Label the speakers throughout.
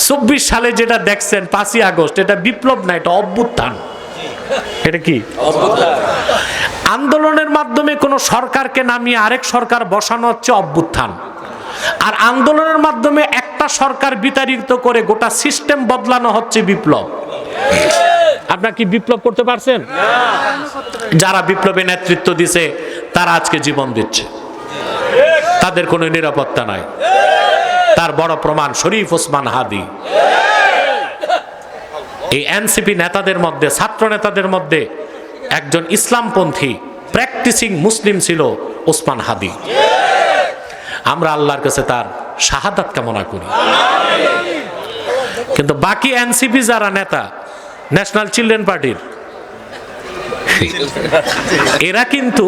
Speaker 1: 24 সালে যেটা দেখছেন 5ই আগস্ট, এটা বিপ্লব না, এটা অভ্যুত্থান। এটা কি আন্দোলনের মাধ্যমে কোন সরকারকে নামিয়ে আরেক সরকার বসানো হচ্ছে অভ্যুত্থান, আর আন্দোলনের মাধ্যমে একটা সরকার বিতাড়িত করে গোটা সিস্টেম বদলানো হচ্ছে বিপ্লব। আপনারা কি বিপ্লব করতে পারছেন? যারা বিপ্লবে নেতৃত্ব দিছে তারা আজকে জীবন দিচ্ছে, তাদের কোনো নিরাপত্তা নাই। তার বড় প্রমাণ শরীফ ওসমান হাদি। এই এনসিপি নেতাদের মধ্যে, ছাত্র নেতাদের মধ্যে একজন ইসলামপন্থী প্র্যাকটিসিং মুসলিম ছিল ওসমান হাদি। আমরা আল্লাহর কাছে তার শাহাদাত কামনা করি। কিন্তু বাকি এনসিপি যারা নেতা, ন্যাশনাল চিলড্রেন পার্টির, এরা কিন্তু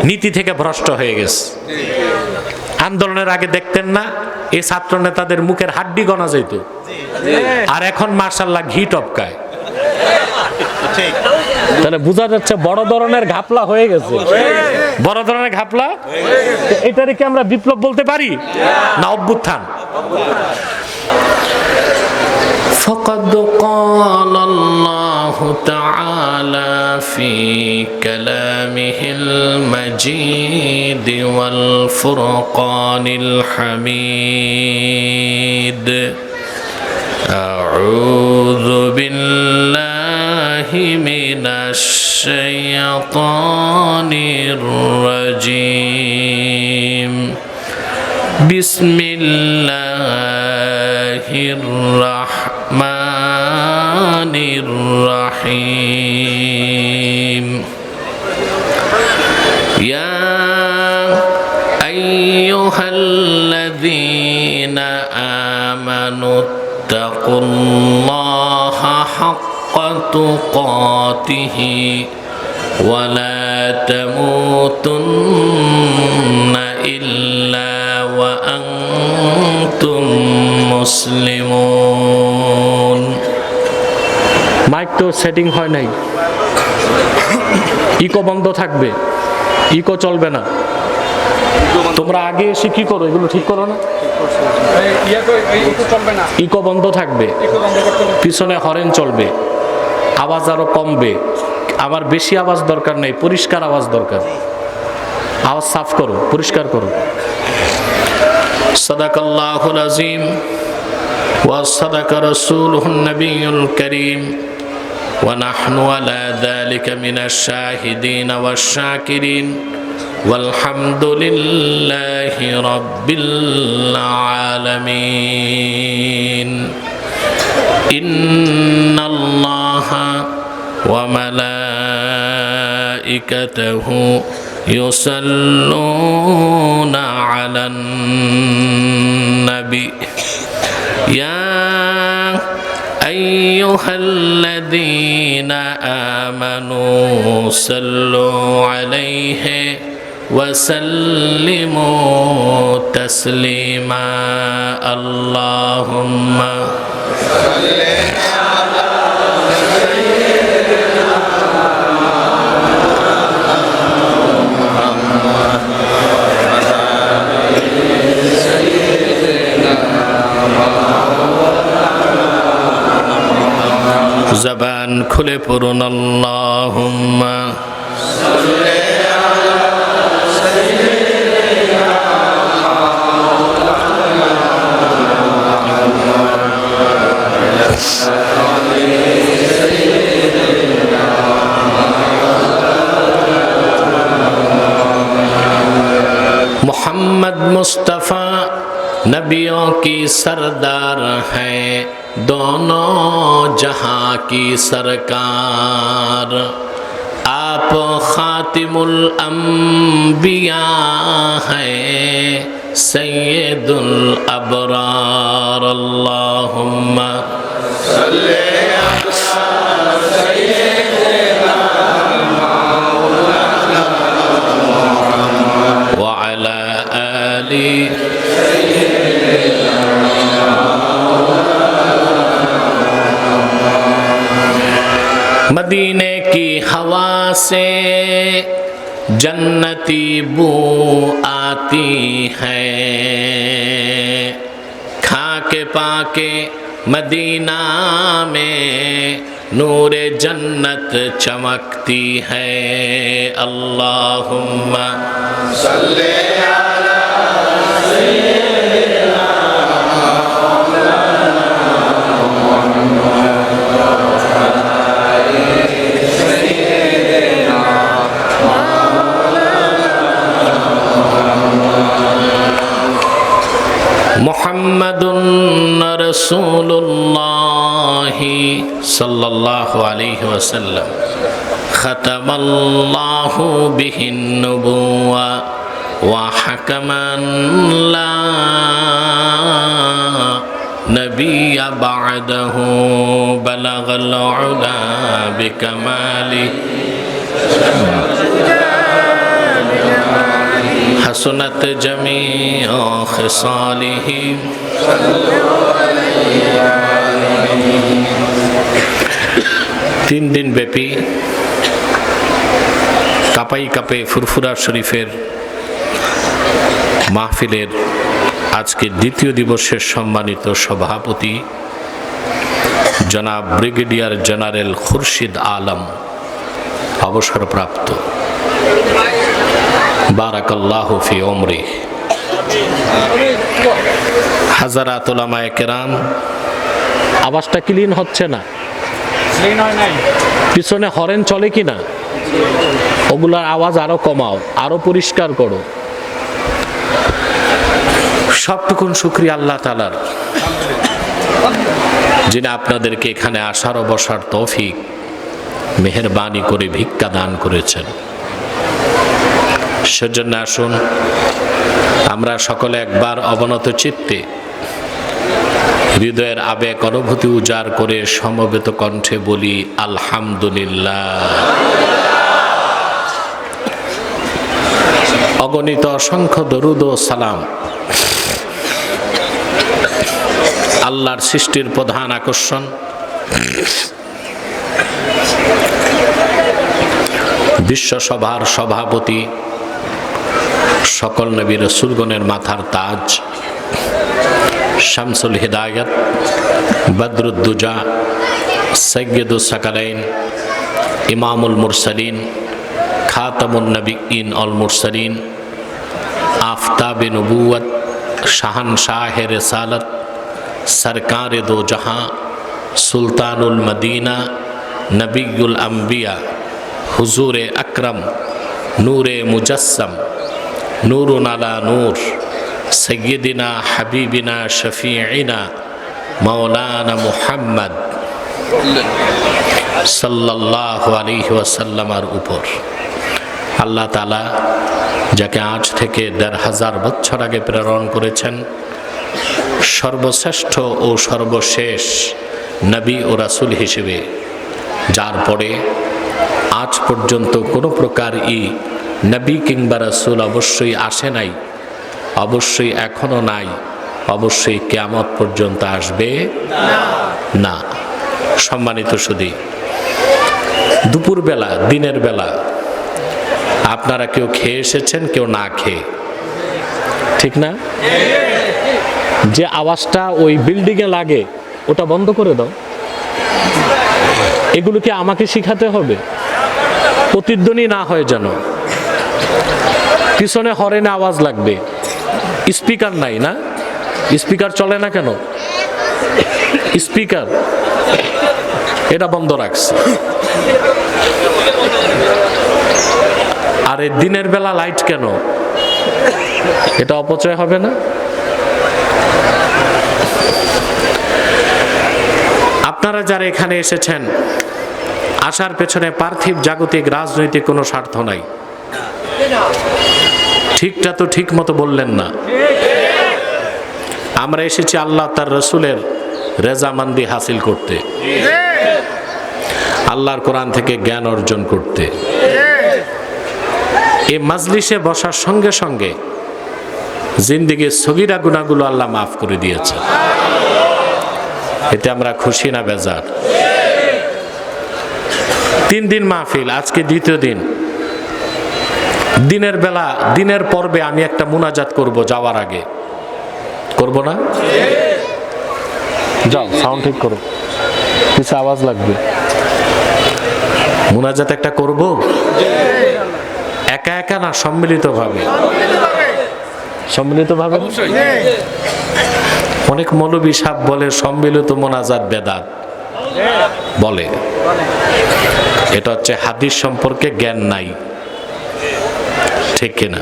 Speaker 1: নীতি থেকে ভ্রষ্ট হয়ে গেছে। আন্দোলনের আগে দেখতেন না এই ছাত্র নেতাদের মুখের হাড্ডি গনা যেত, আর এখন মাশাআল্লাহ ঘি টপকায়। তাহলে বোঝা যাচ্ছে বড় ধরনের ঘাপলা হয়ে গেছে, বড় ধরনের ঘাপলা। এটারে কি আমরা বিপ্লব বলতে পারি না অভ্যুত্থান? فقد قال الله تعالى في كلامه المجيد والفرقان الحميد أعوذ بالله من الشيطان الرجيم بسم الله الرحمن الرحيم يا أيها الذين آمنوا اتقوا الله حق تقاته ولا تموتن إلا وأنتم মুসলিমুন। মাইক তো সেটিং হয় নাই, ইকো বন্ধ থাকবে, ইকো চলবে না। তোমরা আগে এসে কি করো, এগুলো ঠিক করো না? ইকো বন্ধ থাকবে, পিছনে হরেন চলবে, আওয়াজ আরো কমবে। আমার বেশি আওয়াজ দরকার নেই, পরিষ্কার আওয়াজ দরকার। আওয়াজ সাফ করো, পরিষ্কার করো। সাদাকাল্লাহুল আযীম ওয়া সাদাকা রাসূলুহুন নাবিয়্যুল কারীম ওয়া নাহনু আলা যালিকা মিনাশ শাহিদিন ওয়াশ শাকিরিন ওয়ালহামদুলিল্লাহি রাব্বিল আলামিন। ইন্নাল্লাহা ওয়া মালাইকাতাহু ইউসাল্লুনা আলান নাবী ইয়া আইয়ুহাল্লাযীনা আমানু সাল্লু আলাইহি ওয়া সাল্লিমু তাসলিমা। আল্লাহুম্মা সাল্লি আলা জবান খুলে পড়ুন আল্লাহুম্মা সাল্লি আলা সাইয়্যিদিনা मुहम्मद मुस्तफ़ा नबियों की सरदार हैं, दोनों जहां की सरकार। आप खातिमुल अंबिया हैं, सैयदुल अबरार। अल्लाहुम्मा सल्ली अला सय्यिदिना मौलाना व अला आलि मदीने की हवा से जन्नती बू आती है, खा के पाके
Speaker 2: मदीना में नूरे जन्नत चमकती है। अल्लाहुम्मा सल्ले अला सय्यिदिना मुहम्मदुन रसूलुल्लाह सल्लल्लाहु अलैहि वसल्लम खतमल्लाहु बिहिन नुबुव्वा व हकमन ला नबिय्य बअदहु बलगल उला बिकमालिही हसनत जमीअ खिसालिही। तीन दिन ব্যাপী কাপাই কাপে ফুরফুরা শরীফের মাহফিলের আজকে দ্বিতীয় দিবসের সম্মানিত সভাপতি জনাব ব্রিগেডিয়ার জেনারেল খুরশিদ আলম অবসরপ্রাপ্ত, বারাকাল্লাহু ফি উমরি। হাজারাত উলামায়ে কেরাম, আওয়াজটা ক্লিন হচ্ছে না, পিছনে হরেন চলে কিনা, ওগুলার আওয়াজ আরো কমাও, আরো পরিষ্কার করো। সবটুকুন শুকরিয়া আল্লাহ তাআলার, যিনি আপনাদেরকে এখানে আসার ও বসার তৌফিক মেহেরবানি করে ভিক্ষা দান করেছেন। সেজন্য আসুন আমরা সকলে একবার অবনত চিত্তে হৃদয়ের আবেগ অনুভূতি উজাড় করে সমবেত কণ্ঠে বলি আলহামদুলিল্লাহ। অগণিত অসংখ্য দরুদ ও সালাম আল্লাহর সৃষ্টির প্রধান আকর্ষণ বিশ্বসভার সভাপতি, সকল নবী রাসূলগণের মাথার তাজ, শামসুল হিদায়াত, বদরুদ্দুজা, সৈয়দুস সাকালাইন, ইমামুল মুরসালিন, খাতামুন নবিয়্যিন অল মুরসালিন, আফতাবে নবুয়ত, শাহানশাহে রিসালত, সরকারে দো জাহাঁ, সুলতানুল মদিনা, নবিয়ুল আম্বিয়া, হুজুরে আকরম, নূরে মুজস্সম, নূরুন আলা নূর, সৈয়দিনা হাবিবিনা শফিঈনা মাওলানা মুহাম্মদ সাল্লাল্লাহু আলাইহি ওয়াসাল্লামের উপর আল্লাহ তাআলা যাকে আজ থেকে ১৫০০ বছর আগে প্রেরণ করেছেন, সর্বশ্রেষ্ঠ ও সর্বশেষ নবী ও রাসূল হিসেবে, যার পরে আজ পর্যন্ত কোনো প্রকার নবী কিংবা রাসূল অবশ্যই আসে নাই, অবশ্যই এখনো নাই, অবশ্যই কিয়ামত পর্যন্ত আসবে না। সম্মানিত সুধী, দুপুরবেলা, দিনের বেলা আপনারা কেউ খেয়ে এসেছেন, কেউ না খেয়ে, ঠিক না? যে আওয়াজটা ওই বিল্ডিংয়ে লাগে ওটা বন্ধ করে দাও। এগুলো কি আমাকে শিখাতে হবে? প্রতিধ্বনি না হয় যেন। পিছনে হরেনে আওয়াজ লাগবে, স্পিকার নাই না? স্পিকার চলে না কেন? স্পিকার এটা বন্ধ রাখছে। আরে দিনের বেলা লাইট কেন? এটা অপচয় হবে না? আপনারা যারা এখানে এসেছেন, আসার পেছনে পার্থিব জাগতিক রাজনৈতিক কোনো স্বার্থ নাই। ঠিকটা তো ঠিক মতো বললেন না। আমরা এসেছি আল্লাহ তার রসুলের রেজামান্দি হাসিল করতে, আল্লাহর কোরআন থেকে জ্ঞান অর্জন করতে। এই মাজলিসে বসার সঙ্গে সঙ্গে জিন্দেগির সগীরা গুনাহগুলো আল্লাহ মাফ করে দিয়েছে। এতে আমরা খুশি না বেজার? 3 দিন মাহফিল, আজকে দ্বিতীয় দিন। দিনের বেলা, দিনের পর্বে আমি একটা মুনাজাত করব যাওয়ার আগে, করব না?
Speaker 1: যাও সাউন্ড ঠিক করো, কিছু আওয়াজ লাগবে। মুনাজাত একটা করব, একা একা না সম্মিলিতভাবে? সম্মিলিতভাবে। অনেক মৌলবী সাহেব বলে সম্মিলিত মোনাজাত বেদাত বলে, এটা হচ্ছে হাদিস সম্পর্কে জ্ঞান নাই, ঠিক কিনা?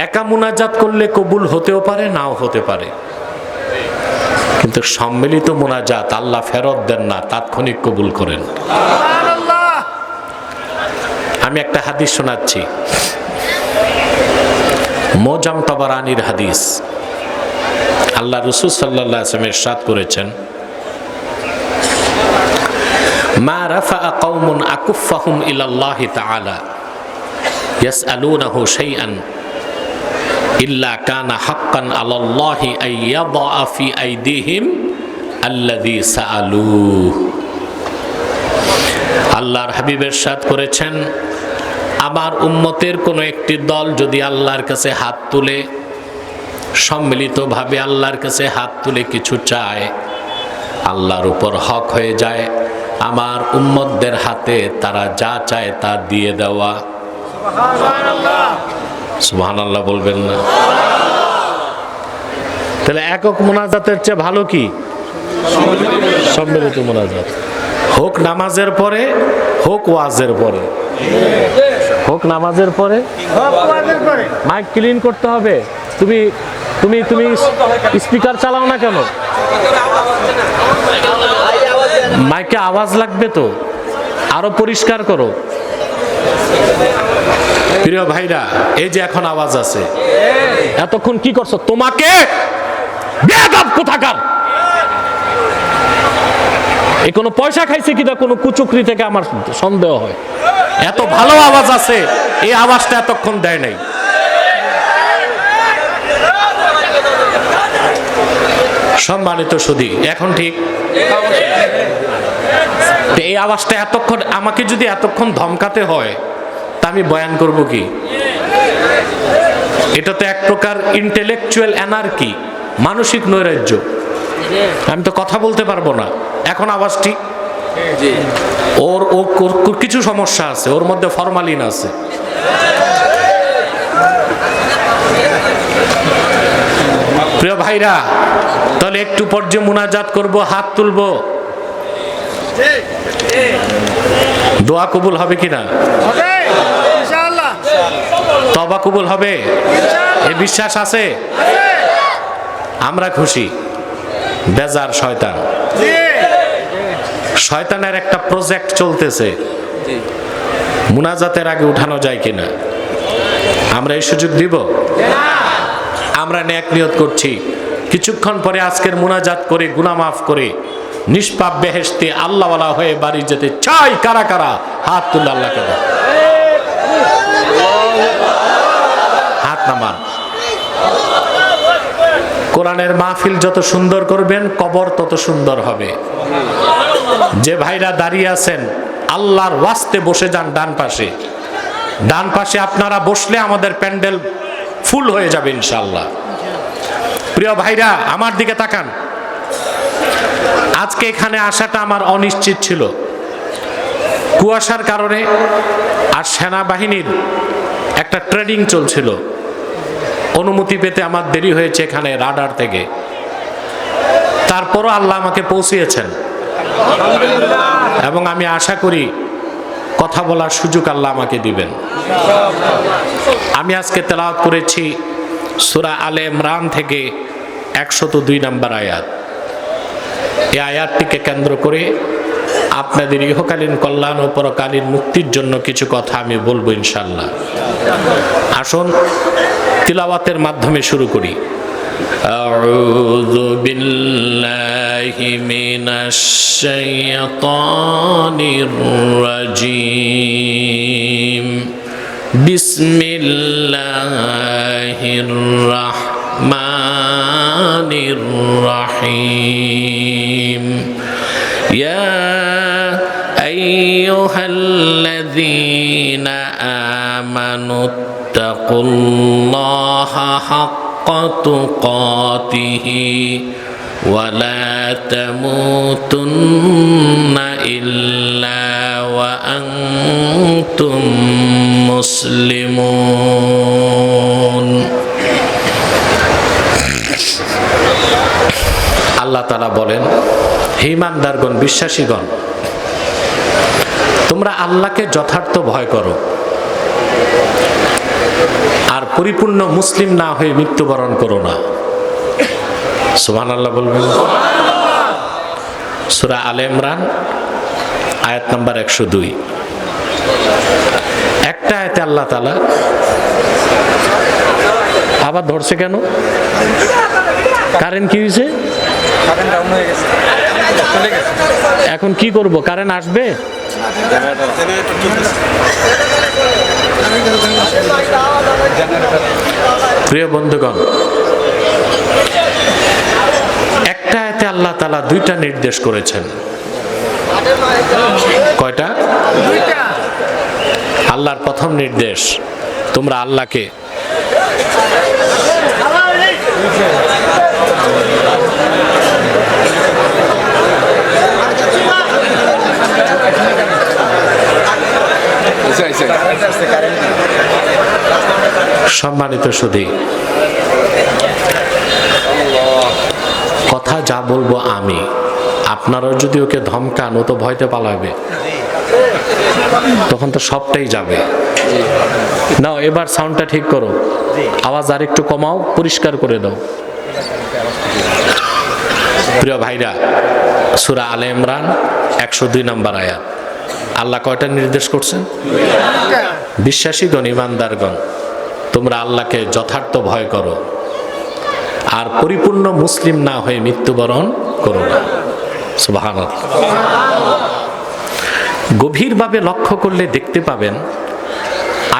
Speaker 1: একা মুনাজাত করলে কবুল হতেও পারে, নাও হতে পারে, কিন্তু সম্মিলিত মুনাজাত আল্লাহ ফেরত দেন না, তাৎক্ষণিক কবুল করেন। আমি একটা হাদিস শোনাচ্ছি, মোজাম তাবারানির হাদিস। আল্লাহ রাসূল সাল্লাল্লাহু আলাইহি ওয়াসাল্লাম ইরশাদ করেছেন, মা রাফা'a কওমুন আকুফাহুম ইলাল্লাহি তাআলা ইয়াসআলুনাহু শাইআন ইল্লা কানা হাক্কান আলাল্লাহি আইয়াদা ফি আইদিহিম আল্লাযী সাআলুহু। আল্লাহর হাবিব ইরশাদ করেছেন, আমার উম্মতের কোন একটি দল যদি আল্লাহর কাছে হাত তুলে, সম্মিলিতভাবে আল্লাহর কাছে হাত তুলে কিছু চায়, আল্লাহর উপর হক হয়ে যায় আমার উম্মতদের হাতে তারা যা চায় তা দিয়ে দেওয়া। সুবহানাল্লাহ বলবেন না? তাহলে একক মুনাজাতের চেয়ে ভালো কি সম্মিলিত মুনাজাত? হোক নামাজের পরে, হোক ওয়াজের পরে, হোক নামাজের পরে, মাইক ক্লিন করতে হবে। তুমি তুমি তুমি স্পিকার চালাও না কেন? মাইকে আওয়াজ লাগবে তো, আরো পরিষ্কার করো। প্রিয় ভাইরা, এই যে এখন আওয়াজ আছে, এতক্ষণ কি করছো? তোমাকে বেয়াদব কোথাকার, এই কোনো পয়সা খাইছে কিনা কোনো কুচুকরি থেকে আমার সন্দেহ হয়। এত ভালো আওয়াজ আছে, এই আওয়াজটা এতক্ষণ দেয় নাই। সম্মানিত সুধী, এখন ঠিক? এই আওয়াজটা এতক্ষণ, আমাকে যদি এতক্ষণ ধমকাতে হয় তা আমি বয়ান করব কি? এটা তো এক প্রকার ইন্টেলেকচুয়াল অ্যানার্কি, মানসিক নৈরাজ্য। আমি তো কথা বলতে পারবো না। এখন আওয়াজ ঠিক? ওর কিছু সমস্যা আছে, ওর মধ্যে ফরমালিন আছে। প্রিয় ভাইরা, তাহলে একটু পর যে মুনাজাত করব, হাত তুলবো, দোয়া কবুল হবে কিনা? তওবা কবুল হবে, এই বিশ্বাস আছে? আমরা খুশি। বেজার শয়তান, শয়তানের একটা প্রজেক্ট চলতেছে, মুনাজাতের আগে উঠানো যায় কিনা? আমরা এই সুযোগ দিব? আমরা নেক নিয়ত করছি, কিছুক্ষণ পরে আজকের মুনাজাত করে গুনাহ মাফ করে নিষ্পাপ বেহেশতে আল্লাহওয়ালা হয়ে বাড়ি যেতে চাই। কারা কারা হাত তুলে আল্লাহকে দাও, হাত নামান। কোরআনের মাহফিল যত সুন্দর করবেন, কবর তত সুন্দর হবে। যে ভাইরা দাঁড়িয়ে আছেন, আল্লাহর ওয়াস্তে বসে যান ডান পাশে। ডান পাশে আপনারা বসলে আমাদের প্যান্ডেল ফুল হয়ে যাবে ইনশাআল্লাহ। প্রিয় ভাইরা, আমার দিকে তাকান। আজকে এখানে আসাটা আমার অনিশ্চিত ছিল, কুয়াশার কারণে, আর সেনাবাহিনীর একটা ট্রেনিং চলছিল। অনুমতি পেতে আমার দেরি হয়েছে এখানে রাডার থেকে, তারপরও আল্লাহ আমাকে পৌঁছিয়েছেন এবং আমি আশা করি কথা বলার সুযোগ আল্লাহ আমাকে দিবেন। আমি আজকে তেলাওয়াত করেছি সূরা আলে ইমরান থেকে 102 নম্বর আয়াত। এই আয়াতটিকে কেন্দ্র করে আপনাদের ইহকালীন কল্যাণ ও পরকালীন মুক্তির জন্য কিছু কথা আমি বলবো ইনশাআল্লাহ। আসুন তিলাওয়াতের মাধ্যমে শুরু করি। আউযু বিল্লাহি মিনাশ শাইতানির রাজীম। বিসমিল্লাহির রাহমানির রাহিম। ইয়া আইয়ুহাল্লাযীনা আমানু ইত্তাকুল্লাহা হাক্কা
Speaker 2: তুকাতিহি ওয়া লা তামুতুন্না ইল্লা ওয়া আনতুম মুসলিমুন। আল্লাহ তাআলা বলেন, হে ঈমানদারগণ, বিশ্বাসীগণ, তোমরা আল্লাহকে যথার্থ ভয় করো আর পরিপূর্ণ মুসলিম না হয়ে মৃত্যুবরণ করো না। সুবহানাল্লাহ বলবেন। সূরা আলে ইমরান আয়াত নাম্বার 102। একটা আয়াতে আল্লাহ তাআলা আবার ধরছে কেন? কারেন্ট কি হয়েছে? এখন কি করব? কারেন্ট আসবে? প্রিয় বন্ধুগণ, একটা আয়াতে আল্লাহ তাআলা দুইটা নির্দেশ করেছেন। কয়টা? আল্লাহর প্রথম নির্দেশ, তোমরা আল্লাহকে সম্মানিত সুধী, কথা যা বলবো আমি, আপনারাও যদি ওকে ধমকান ও তো ভয়তে পালাবে, তখন তো সবটাই যাবে। নাও এবার সাউন্ডটা ঠিক করো, আওয়াজ আর একটু কমাও, পরিষ্কার করে দাও। প্রিয় ভাইরা, সূরা আলে ইমরান 102 নম্বর আয়াত। আল্লাহ কয়টা নির্দেশ করছেন? বিশ্বাসীগণ, ঈমানদারগণ, তোমরা আল্লাহকে যথার্থ ভয় করো আর পরিপূর্ণ মুসলিম না হয়ে মৃত্যুবরণ করো না। সুবহানাল্লাহ। গভীরভাবে লক্ষ্য করলে দেখতে পাবেন,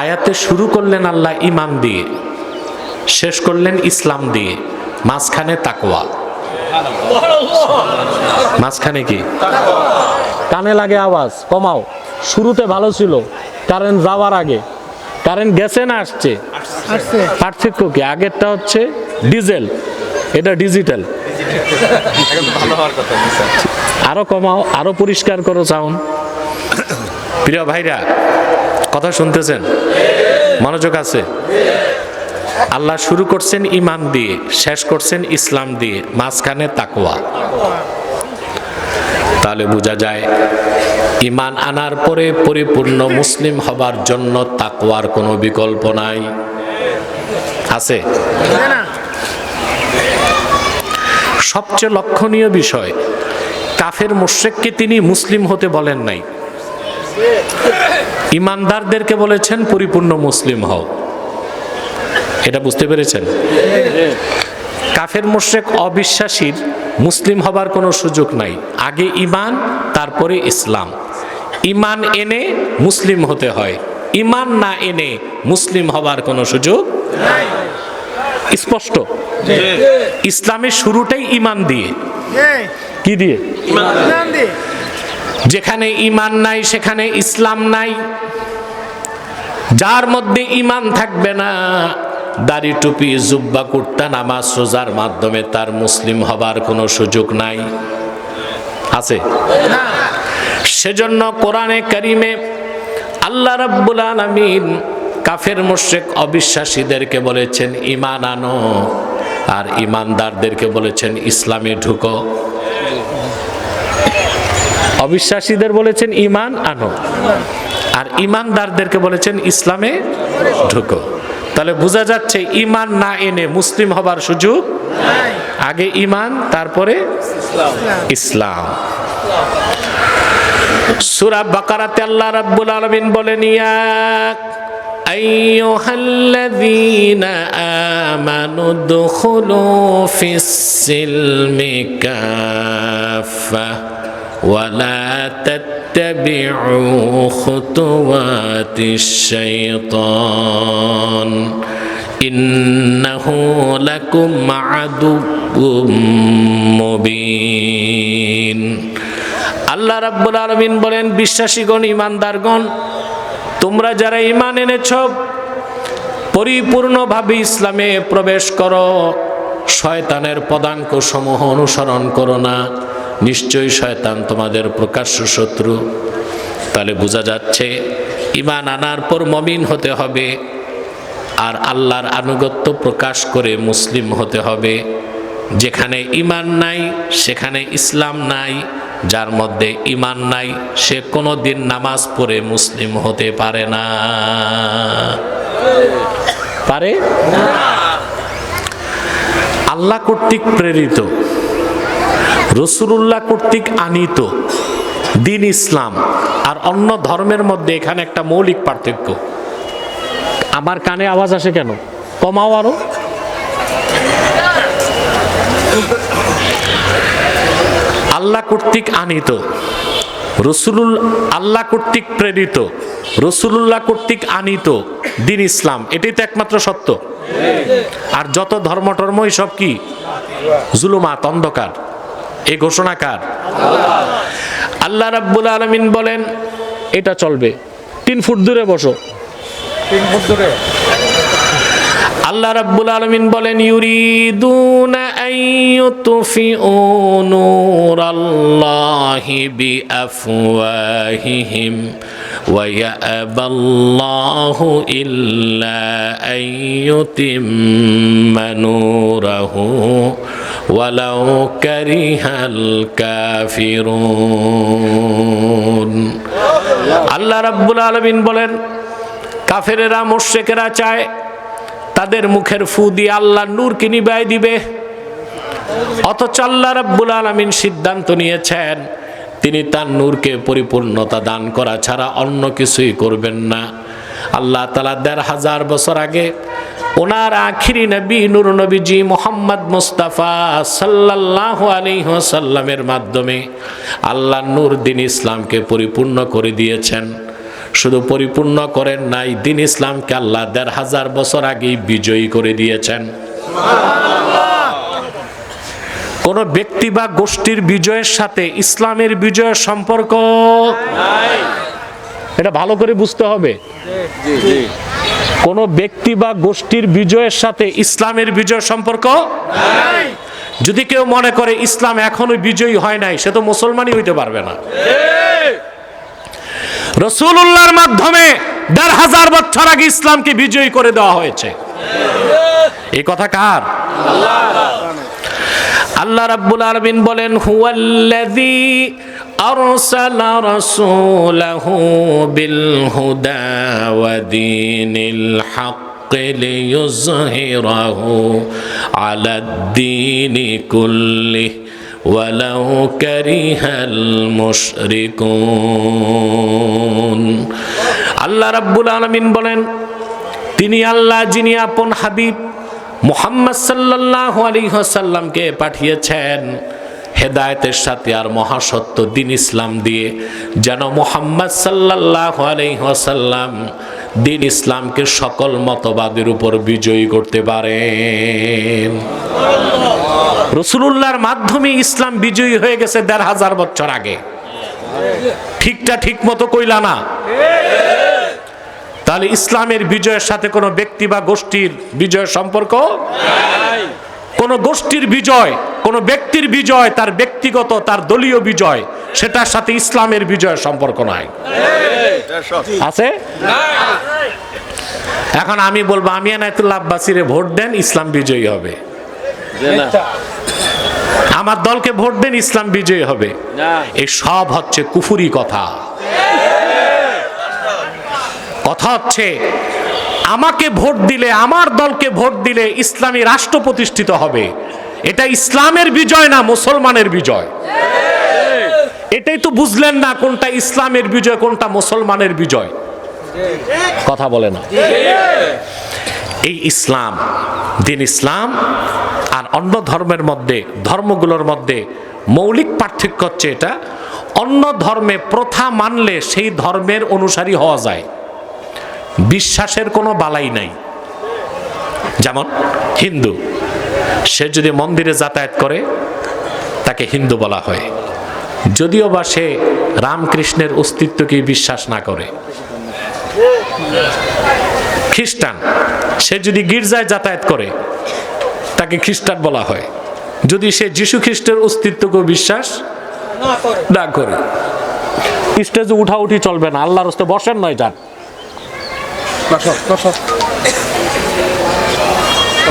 Speaker 2: আয়াতে শুরু করলেন আল্লাহ ঈমান দিয়ে, শেষ করলেন ইসলাম দিয়ে, মাঝখানে তাকওয়া। মাঝখানে কি? কানে লাগে আওয়াজ কমাও। শুরুতে ভালো ছিল, কারেন্ট যাওয়ার আগে। কারেন্ট গেছে না আসছে? পার্থক্য কি? আগেরটা হচ্ছে ডিজেল, এটা ডিজিটাল। আরো কমাও, আরো পরিষ্কার করো সাউন্ড। প্রিয় ভাইরা, কথা শুনতেছেন? মনোযোগ আছে? আল্লাহ শুরু করছেন ঈমান দিয়ে, শেষ করছেন ইসলাম দিয়ে, মাঝখানে তাকওয়া। তাহলে বোঝা যায় ঈমান আনার পরে পরিপূর্ণ মুসলিম হবার জন্য তাকওয়ার কোনো বিকল্প নাই। আছে? সবচেয়ে লক্ষণীয় বিষয়, কাফের মুশরিককে তিনি মুসলিম হতে বলেন নাই, ঈমানদারদেরকে বলেছেন পরিপূর্ণ মুসলিম হও। এটা বুঝতে পেরেছেন? কাফের মুশরিক অবিশ্বাসীর মুসলিম হবার কোনো সুযোগ নাই। আগে ঈমান, তারপরে ইসলাম। ঈমান এনে মুসলিম হতে হয়, ঈমান না এনে মুসলিম হবার কোনো সুযোগ নাই। স্পষ্ট? ইসলামের শুরুটাই ঈমান দিয়ে। কি দিয়ে? ঈমান দিয়ে। যেখানে ঈমান নাই সেখানে ইসলাম নাই। যার মধ্যে ঈমান থাকবে না, দাড়ি টুপি জুব্বা কুর্তা নামাজ রোজার মাধ্যমে তার মুসলিম হবার কোনো সুযোগ নাই। আছে? সেজন্য কোরআনে কারিমে আল্লাহ রাব্বুল আলামিন কাফের মুশরিক অবিশ্বাসীদেরকে বলেছেন ঈমান আনো, আর ঈমানদারদেরকে বলেছেন ইসলামে ঢুকো। অবিশ্বাসীদের বলেছেন ঈমান আনো, আর ঈমানদারদেরকে বলেছেন ইসলামে ঢুকো। তাহলে বোঝা যাচ্ছে ঈমান না এনে মুসলিম হবার সুযোগ নাই। আগে ঈমান, তারপরে ইসলাম। সূরা বাকারাতে আল্লাহ রাব্বুল আলামিন বলেন, ইয়া আইয়ুহাল্লাযীনা আমানু দুখুলু ফিস-সিলমি কাফা ওয়া লা তাত্তাবিউ খুতুওয়াতিশ শাইতান ইন্নাহু লাকুম আদুউম মুবিন। আল্লাহ রাব্বুল আলামিন বলেন, বিশ্বাসীগণ, ঈমানদারগণ, তোমরা যারা ঈমান এনেছ, পরিপূর্ণভাবে ইসলামে প্রবেশ করো, শয়তানের পদাঙ্ক সমূহ অনুসরণ করো না, নিশ্চয়ই শয়তান তোমাদের প্রকাশ্য শত্রু। তাহলে বোঝা যাচ্ছে ঈমান আনার পর মুমিন হতে হবে, আর আল্লাহর আনুগত্য প্রকাশ করে মুসলিম হতে হবে। যেখানে ঈমান নাই সেখানে ইসলাম নাই, যার মধ্যে ঈমান নাই সে কোনোদিন নামাজ পড়ে মুসলিম হতে পারে না। পারে না। আল্লাহ কর্তৃক প্রেরিত, রাসূলুল্লাহ কর্তৃক আনীত দ্বীন ইসলাম আর অন্য ধর্মের মধ্যে এখানে একটা মৌলিক পার্থক্য। আমার কানে আওয়াজ আসে কেন? কমাও আরো। আল্লাহ কর্তৃক আনীত, আল্লাহ কর্তৃক প্রেরিত, রাসূলুল্লাহ কর্তৃক আনীত দ্বীন ইসলাম, এটাই তো একমাত্র সত্য। আর যত ধর্ম টর্ম সব কি? জুলুমাত, অন্ধকার। এই ঘোষণাকার আল্লাহ রাব্বুল আলামিন বলেন এটা চলবে। 3 ফুট দূরে বসো।
Speaker 3: 3 ফুট দূরে
Speaker 2: আল্লাহ রাব্বুল আলামিন বলেন ইউরিদুনা আইয়ুতফিউ নূরাল্লাহি বিআফওয়াহিহিম ওয়া ইয়াবাল্লাহু ইল্লা আইয়ুতিম্মা নূরাহু ওয়ালাউ কারিহাল কাফিরুন। আল্লাহ রাব্বুল আলামিন বলেন কাফেরেরা, মুশরিকেরা চায় তাদের মুখের ফু দিয়ে আল্লাহর নূরকে নিভাই দিবে, অথচ আল্লাহ রাব্বুল আলামিন সিদ্ধান্ত নিয়েছেন তিনি তার নূরকে পরিপূর্ণতা দান করা ছাড়া অন্য কিছুই করবেন না। আল্লাহ তাআলা ১৫০০ বছর আগে ওনার আখিরি নবী নূর নবীজি মুহাম্মদ মুস্তাফা সাল্লাল্লাহু আলাইহি ওয়াসাল্লামের মাধ্যমে আল্লাহর নূর দ্বীন ইসলামকে পরিপূর্ণ করে দিয়েছেন। শুধু পরিপূর্ণ করেন নাই, দ্বীন ইসলামকে আল্লাহ ১৫০০ বছর আগেই বিজয়ী করে দিয়েছেন। কোন ব্যক্তি বা গোষ্ঠীর বিজয়ের সাথে ইসলামের বিজয়ের সম্পর্ক নাই, এটা ভালো করে বুঝতে হবে। কোন ব্যক্তি বা গোষ্ঠীর বিজয়ের সাথে ইসলামের বিজয়ের সম্পর্ক নাই। যদি কেউ মনে করে ইসলাম এখনো বিজয়ী হয় নাই, সে তো মুসলমানই হইতে পারবে না। রাসূলুল্লাহর মাধ্যমে ১৫০০ বছর আগে ইসলামকে বিজয়ী করে দেওয়া হয়েছে। এই কথা কার? আল্লাহ রাব্বুল আলামিন বলেন হুয়াল্লাযী আরসালা রাসূলাহু বিল হুদা ওয়া দীনিল হক লিইয়ুযহিরাহু আলাদ-দীনি কুল্লিহি ওয়ালাউ কারিহাল মুশরিকুন। আল্লাহ রাব্বুল আলামিন বলেন তিনি আল্লাহ যিনি আপন হাবিব মুহাম্মদ সাল্লাল্লাহু আলাইহি ওয়াসাল্লামকে পাঠিয়েছেন হেদায়েতের সাথে আর মহাসত্য দ্বীন ইসলাম দিয়ে, যেন মুহাম্মদ সাল্লাল্লাহু আলাইহি ওয়াসাল্লাম দ্বীন ইসলামকে সকল মতবাদের উপর বিজয়ী করতে পারেন। রাসূলুল্লাহর মাধ্যমে ইসলাম বিজয়ী হয়ে গেছে ১৫০০ বছর আগে। ঠিকটা ঠিক মতো কইলা না? তাহলে ইসলামের বিজয়ের সাথে কোনো ব্যক্তি বা গোষ্ঠীর বিজয়ের সম্পর্ক নাই। কোন গোষ্ঠীর বিজয়, কোন ব্যক্তির বিজয় তার ব্যক্তিগত, তার দলীয় বিজয়, সেটার সাথে ইসলামের বিজয়ের সম্পর্ক নাই। আছে? এখন আমি বলবো আমি এনায়েতুল্লাহ আব্বাসীরে ভোট দেন, ইসলাম বিজয়ী হবে। আমার দলকে ভোট দেন, ইসলাম বিজয়ী হবে। এই সব হচ্ছে কুফুরি কথা। কথা হচ্ছে আমাকে ভোট দিলে, আমার দলকে ভোট দিলে ইসলামী রাষ্ট্র প্রতিষ্ঠিত হবে। এটা ইসলামের বিজয় না, মুসলমানের বিজয়। এটাই তো বুঝলেন না, কোনটা ইসলামের বিজয় কোনটা মুসলমানের বিজয়। কথা বলে না। এই ইসলাম, দ্বীন ইসলাম আর অন্য ধর্মের মধ্যে, ধর্মগুলোর মধ্যে মৌলিক পার্থক্য হচ্ছে এটা, অন্য ধর্মে প্রথা মানলে সেই ধর্মের অনুসারী হওয়া যায়, বিশ্বাসের কোনো বালাই নাই। যেমন হিন্দু, সে যদি মন্দিরে যাতায়াত করে তাকে হিন্দু বলা হয়, যদিও বা সে রামকৃষ্ণের অস্তিত্বকে বিশ্বাস না করে।
Speaker 1: খ্রিস্টান, সে যদি গির্জায় যাতায়াত করে তাকে খ্রিস্টান বলা হয়, যদি সে যীশু খ্রিস্টের অস্তিত্বকে বিশ্বাস না করে। স্টেজে উঠাউঠি চলবে না, আল্লাহর রাস্তায় বসেন নয় যান।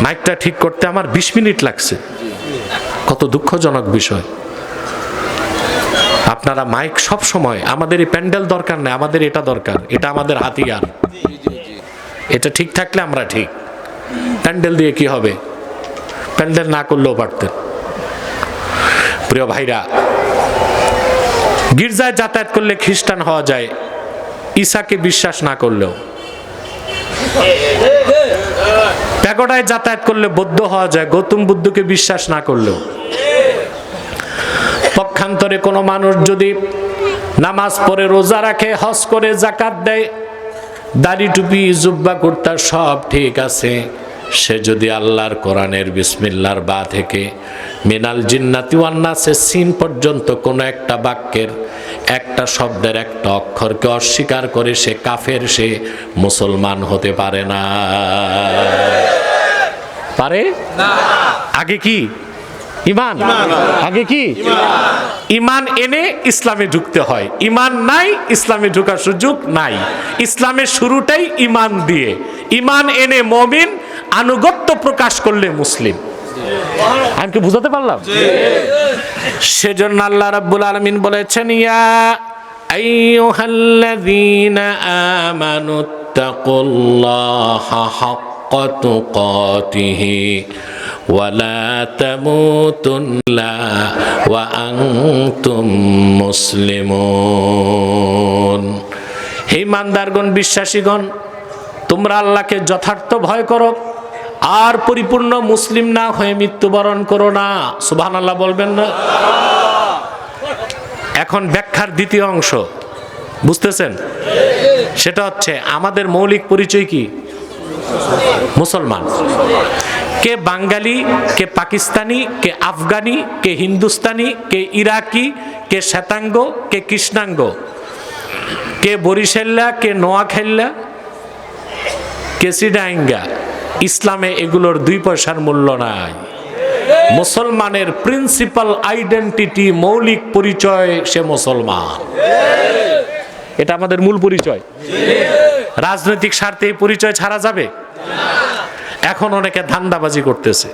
Speaker 1: মাইকটা ঠিক করতে আমার 20 মিনিট লাগছে, কত দুঃখজনক বিষয়। আপনারা মাইক সব সময়, আমাদের এই প্যান্ডেল দরকার নেই, আমাদের এটা দরকার, এটা আমাদের হাতিয়ার। এটা ঠিক থাকলে আমরা ঠিক। প্যান্ডেল দিয়ে কি হবে? প্যান্ডেল না করলেও পারতেন। প্রিয় ভাইরা, গির্জায় যাতায়াত করলে খ্রিস্টান হওয়া যায়, ঈসাকে বিশ্বাস না করলেও। প্যাগোডায় যাতায়াত করলে বৌদ্ধ হওয়া যায়, গৌতম বুদ্ধকে বিশ্বাস না করলেও। পক্ষান্তরে কোনো মানুষ যদি নামাজ পড়ে, রোজা রাখে, হজ করে, যাকাত দেয়, দাড়ি টুপি জুব্বা কুর্তা সব ঠিক আছে, সে যদি আল্লাহর কোরআনের বিসমিল্লাহর বা থেকে মিনাল জিন্নাতি ওয়ান নাসের সিন পর্যন্ত কোনো একটা বাক্যের একটা শব্দের একটা অক্ষরকে অস্বীকার করে, সে কাফের, সে মুসলমান হতে পারে না। পারে না। আগে কি ইমান? আগে কি ইমান এনে ইসলামে ঢুকতে হয়। ইমান নাই, ইসলামে ঢোকার সুযোগ নাই। ইসলামের শুরুটাই ইমান দিয়ে। ইমান এনে মুমিন, আনুগত্য প্রকাশ করলে মুসলিম। আমি কি বুঝাতে পারলাম? সেজন্য আল্লাহ রাব্বুল আলামিন বলেছেন, ইয়া আইয়ুহাল্লাযীনা আমানুত্তাকুল্লাহা হাক্কা তুকাতিহি ওয়া লা তামুতুন্না ওয়া আনতুম মুসলিমুন। হে ইমানদারগণ, বিশ্বাসীগণ, তোমরা আল্লাহকে যথার্থ ভয় করো আর পরিপূর্ণ মুসলিম না হয়ে মৃত্যুবরণ করো না। সুবহানাল্লাহ বলবেন না? এখন ব্যাখ্যার দ্বিতীয় অংশ বুঝতেছেন? সেটা হচ্ছে আমাদের মৌলিক পরিচয় কি? মুসলমান। কে বাঙালি, কে পাকিস্তানি, কে আফগানি, কে হিন্দুস্তানি, কে ইরাকি, কে শ্বেতাঙ্গ, কে কৃষ্ণাঙ্গ, কে বরিশাল্লা, কে নোয়াখাইল্লা, কে সিডাইঙ্গা, ইসলামে এগুলোর 2 পয়সার মূল্য নাই। মুসলমানের প্রিন্সিপাল আইডেন্টিটি, মৌলিক পরিচয়, সে মুসলমান। এটা আমাদের মূল পরিচয়। রাজনৈতিক স্বার্থে এই পরিচয় ছাড়া যাবে? এখন অনেকে ধান্দাবাজি করতেছে,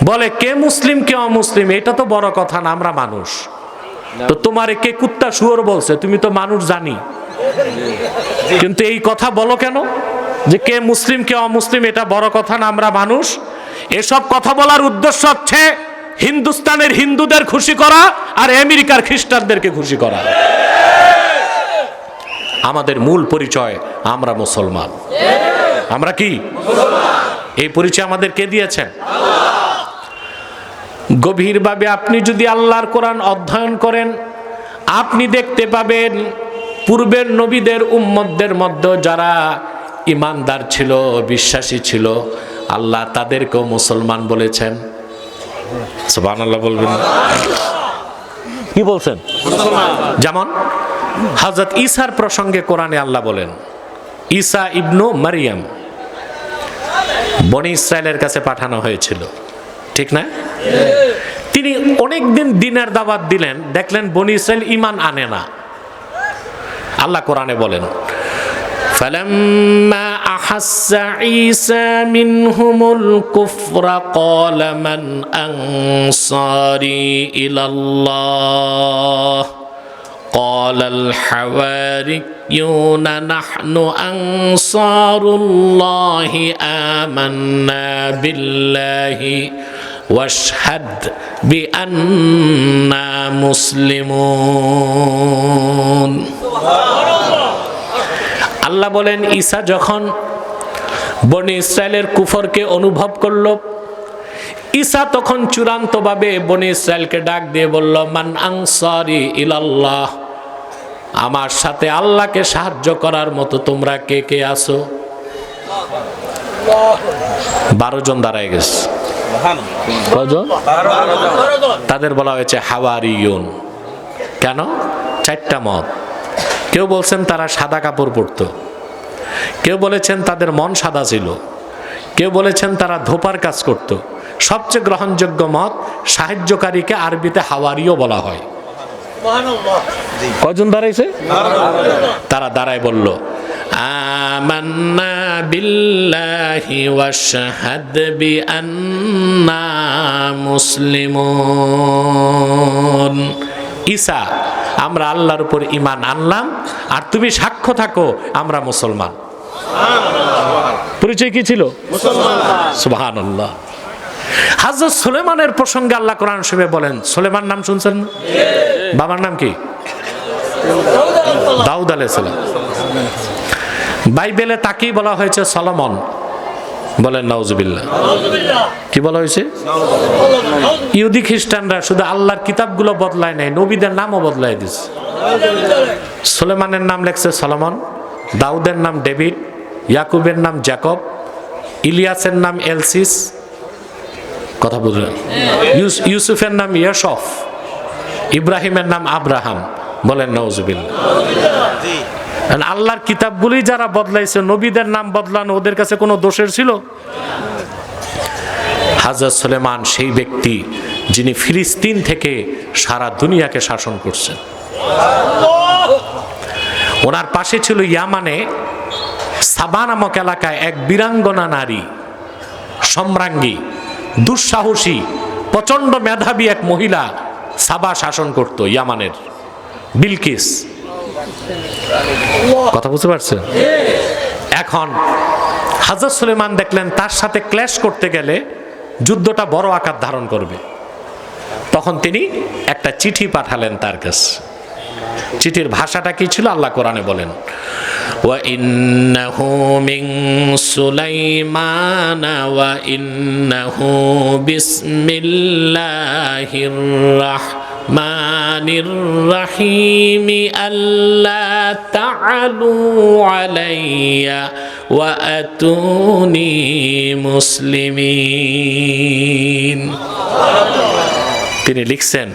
Speaker 1: বলে কে মুসলিম কে অমুসলিম, এটা তো বড় কথা না, আমরা মানুষ। তো তোমারে কে কুত্তা শুয়োর বলছে? তুমি তো মানুষ, জানি, কিন্তু এই কথা বলো কেন যে কে মুসলিম কে অমুসলিম? এটা বড় কথা না, আমরা মানুষ। এসব কথা বলার উদ্দেশ্য হচ্ছে হিন্দুস্তানের হিন্দুদের খুশি করা আর আমেরিকার খ্রিস্টানদেরকে খুশি করা। আমাদের মূল পরিচয়, আমরা মুসলমান। আমরা কি এই পরিচয় আমাদের কে দিয়েছেন? গভীরভাবে আপনি যদি আল্লাহর কোরআন অধ্যয়ন করেন, আপনি দেখতে পাবেন পূর্বের নবীদের উম্মতদের মধ্যে যারা ইমানদার ছিল, বিশ্বাসী ছিল, আল্লাহ তাদেরকেও মুসলমান বলেছেন। সুবহানাল্লাহ বলবেন? কি বলছেন? যেমন হযরত ঈসার প্রসঙ্গে কোরআনে আল্লাহ বলেন, ঈসা ইবনু মারিয়াম বনি ইসরায়েলের কাছে পাঠানো হয়েছিল, ঠিক না? তিনি অনেকদিন দিনের দাওয়াত দিলেন, দেখলেন বনি ইসরায়েল ঈমান আনে না। আল্লাহ কোরআনে বলেন, فَلَمَّا أَحَسَّ عِيسَى مِنْهُمُ الْكُفْرَ قَالَ مَنْ أَنصَارِي إِلَى اللَّهِ قَالَ الْحَوَارِيُّونَ نَحْنُ أَنصَارُ اللَّهِ آمَنَّا بِاللَّهِ وَاشْهَدْ بِأَنَّا مُسْلِمُونَ। আল্লাহ বলেন, ঈসা যখন বনি ইসরায়েলের কুফরকে অনুভব করল, ঈসা তখন চূড়ান্তভাবে বনি ইসরায়েলকে ডাক দিয়ে বলল, মান আনসারি ইলাল্লাহ, আমার সাথে আল্লাহকে সাহায্য করার মতো তোমরা কে কে আছো? 12 জন দাঁড়ায় গেছে। কয়জন? তাদের বলা হয়েছে হাওয়ারিয়ুন। কেন? 4টা মত। কেউ বলছেন তারা সাদা কাপড় পরতো, কেউ বলেছেন তাদের মন সাদা ছিল, কেউ বলেছেন তারা ধোপার কাজ করত। সবচেয়ে গ্রহণযোগ্য মত, সাহায্যকারীকে আরবিতে হাওয়ারিও বলা হয়। কয়জন দাঁড়াইছে? তারা দাঁড়ায় বলল, আমান্না বিল্লাহি ওয়াশহাদ বিআন্না মুসলিমুন। ঈসা, আমরা আল্লাহর উপর ঈমান আনলাম, আর তুমি সাক্ষ্য থাকো আমরা মুসলমান। পরিচয় কি ছিল? মুসলমান। সুবহানাল্লাহ। হযরত সুলেমানের প্রসঙ্গে আল্লাহ কোরআন শরীফে বলেন, সুলেমান নাম শুনছেন না? বাবার নাম কি? দাউদ আলাইহিস সালাম। বাইবেলে তাকেই বলা হয়েছে সলোমন। বলেন নাউজুবিল্লাহ। কি বলা হয়েছে? ইহুদি খ্রিস্টানরা শুধু আল্লাহর কিতাবগুলো বদলায় নাই, নবীদের নামও বদলায় দিছে। সুলেমানের নাম লেখছে সলোমন, দাউদের নাম ডেভিড, ইয়াকুবের নাম জ্যাকব, ইলিয়াসের নাম এলসিস, কথা বুঝলেন? ইউসুফের নাম ইয়াসফ, ইব্রাহিমের নাম আব্রাহাম। বলেন নাউজুবিল্লাহ। আল্লাহর কিতাবগুলি যারা বদলাইছে, নবীদের নাম বদলানো ওদের কাছে কোনো দোষের ছিল? হযরত সুলেমান সেই ব্যক্তি যিনি ফিলিস্তিন থেকে সারা দুনিয়াকে শাসন করছেন। ওনার পাশে ছিল ইয়ামানে সাবা নামক এলাকায় এক বীরাঙ্গনা নারী, সম্রাঙ্গী, দুঃসাহসী, প্রচন্ড মেধাবী এক মহিলা সাবা শাসন করত, ইয়ামানের বিলকিস। কথা বুঝতে পারছেন? এখন হযরত সুলেমান দেখলেন তার সাথে ক্ল্যাশ করতে গেলে যুদ্ধটা বড় আকার ধারণ করবে। তখন তিনি একটা চিঠি পাঠালেন তার কাছে। চিঠির ভাষাটা কি ছিল আল্লাহ কোরআনে বলেন, ওয়া ইন্নাহু মিন সুলাইমান ওয়া ইন্নাহু বিসমিল্লাহির রাহমানির রাহিম আল্লা তাআলু আলাইয়া ওয়া আতুনি মুসলিমিন। তিনি লিখছেন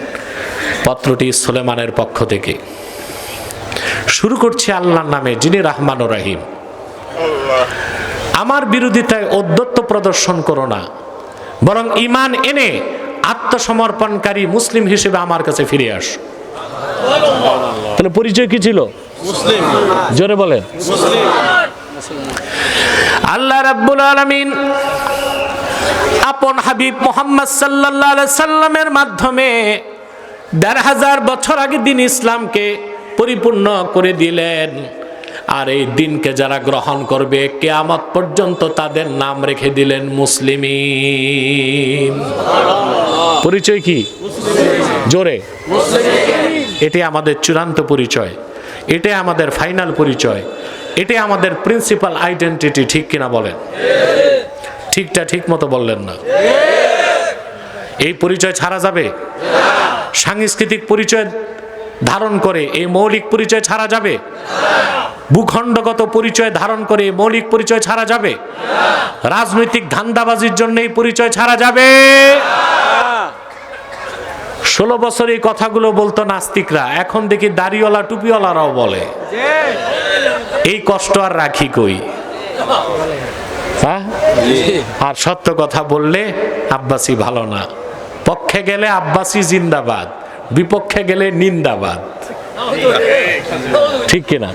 Speaker 1: পত্রটি সুলেমানের পক্ষ থেকে। শুরু করছি আল্লাহর নামে যিনি রহমান ও রহিম। আমার বিরোধিতায় ঔদ্ধত্য প্রদর্শন করো না, বরং ঈমান এনে আত্মসমর্পণকারী মুসলিম হিসেবে আমার কাছে ফিরে আসো। তাহলে পরিচয় কি ছিল? মুসলিম। জোরে বলেন। আল্লাহ রাব্বুল আলামিন আপন হাবিব মুহাম্মদ সাল্লাল্লাহু আলাইহি সাল্লামের মাধ্যমে ১৫০০ বছর আগে দিন ইসলামকে পরিপূর্ণ করে দিলেন। আর এই দিনকে যারা গ্রহণ করবে কিয়ামত পর্যন্ত তাদের নাম রেখে দিলেন মুসলিমিন। পরিচয় কি? জোরে। এটাই আমাদের চূড়ান্ত পরিচয়, এটাই আমাদের ফাইনাল পরিচয়, এটাই আমাদের প্রিন্সিপাল আইডেন্টিটি। ঠিক কিনা বলেন? ঠিকটা ঠিক মতো বললেন না। এই পরিচয় ছাড়া যাবে? সাংস্কৃতিক পরিচয় ধারণ করে এই মৌলিক পরিচয় ছাড়া যাবে? ভূখণ্ডগত পরিচয় ধারণ করে এই মৌলিক পরিচয় ছাড়া যাবে? রাজনৈতিক ধান্দাবাজির জন্য এই পরিচয় ছাড়া যাবে? 16 বছর এই কথাগুলো বলতো নাস্তিকরা, এখন দেখি দাড়িওয়ালা টুপিওয়ালারাও বলে। এই কষ্ট আর রাখি কই? আর সত্য কথা বললে আব্বাসি ভালো না, পক্ষে গেলে আব্বাসি জিন্দাবাদ, বিপক্ষে গেলে নিন্দাবাদ। ঠিক কিনা?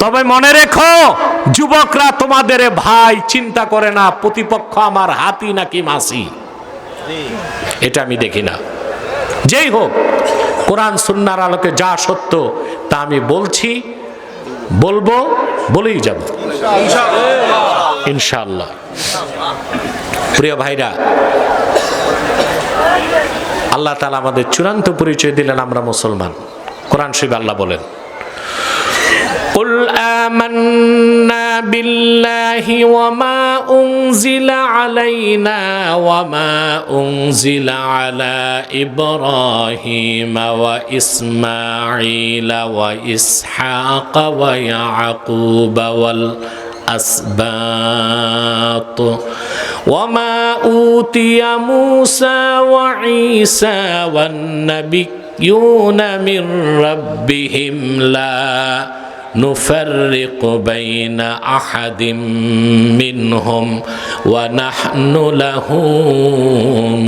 Speaker 1: তবে মনে রেখো যুবকরা তোমাদের ভাই চিন্তা করে না প্রতিপক্ষ আমার হাতি নাকি মাসি, এটা আমি দেখি না। যেই হোক, কোরআন সুন্নাহর আলোকে যা সত্য তা আমি বলছি, বলবো, বলেই যাব ইনশাআল্লাহ। প্রিয় ভাইরা, আল্লাহ তাআলা আমাদের চূড়ান্ত পরিচয় দিলেন আমরা মুসলমান। কোরআন শরীফে আল্লাহ বলেন, কুল আমান্না বিল্লাহি ওয়া মা উনজিলা আলাইনা ওয়া মা উনজিলা আলা ইব্রাহিম ওয়া ইসমাঈল ওয়া ইসহাক ওয়া ইয়াকুব ওয়াল আসবাত وما أوتي موسى وعيسى والنبيون من ربهم لا
Speaker 2: নুফাররিকু বাইনা আহাদিম মিনহুম ওয়া নাহনু লাহু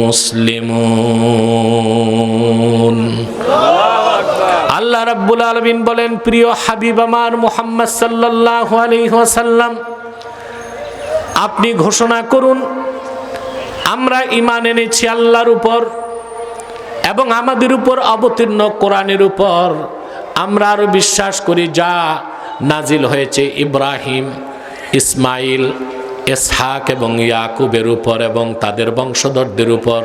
Speaker 2: মুসলিমুন।
Speaker 1: আল্লাহ রাব্বুল আলামিন বলেন, প্রিয় হাবিব আমার মুহাম্মদ সাল্লাল্লাহু আলাইহি ওয়াসাল্লাম, আপনি ঘোষণা করুন, আমরা ঈমান এনেছি আল্লাহর উপর এবং আমাদের উপর অবতীর্ণ কোরআনের উপর। আমরা আরো বিশ্বাস করি যা নাজিল হয়েছে ইব্রাহিম, ইসমাইল, ইসহাক এবং ইয়াকুবের উপর এবং তাদের বংশধরদের উপর,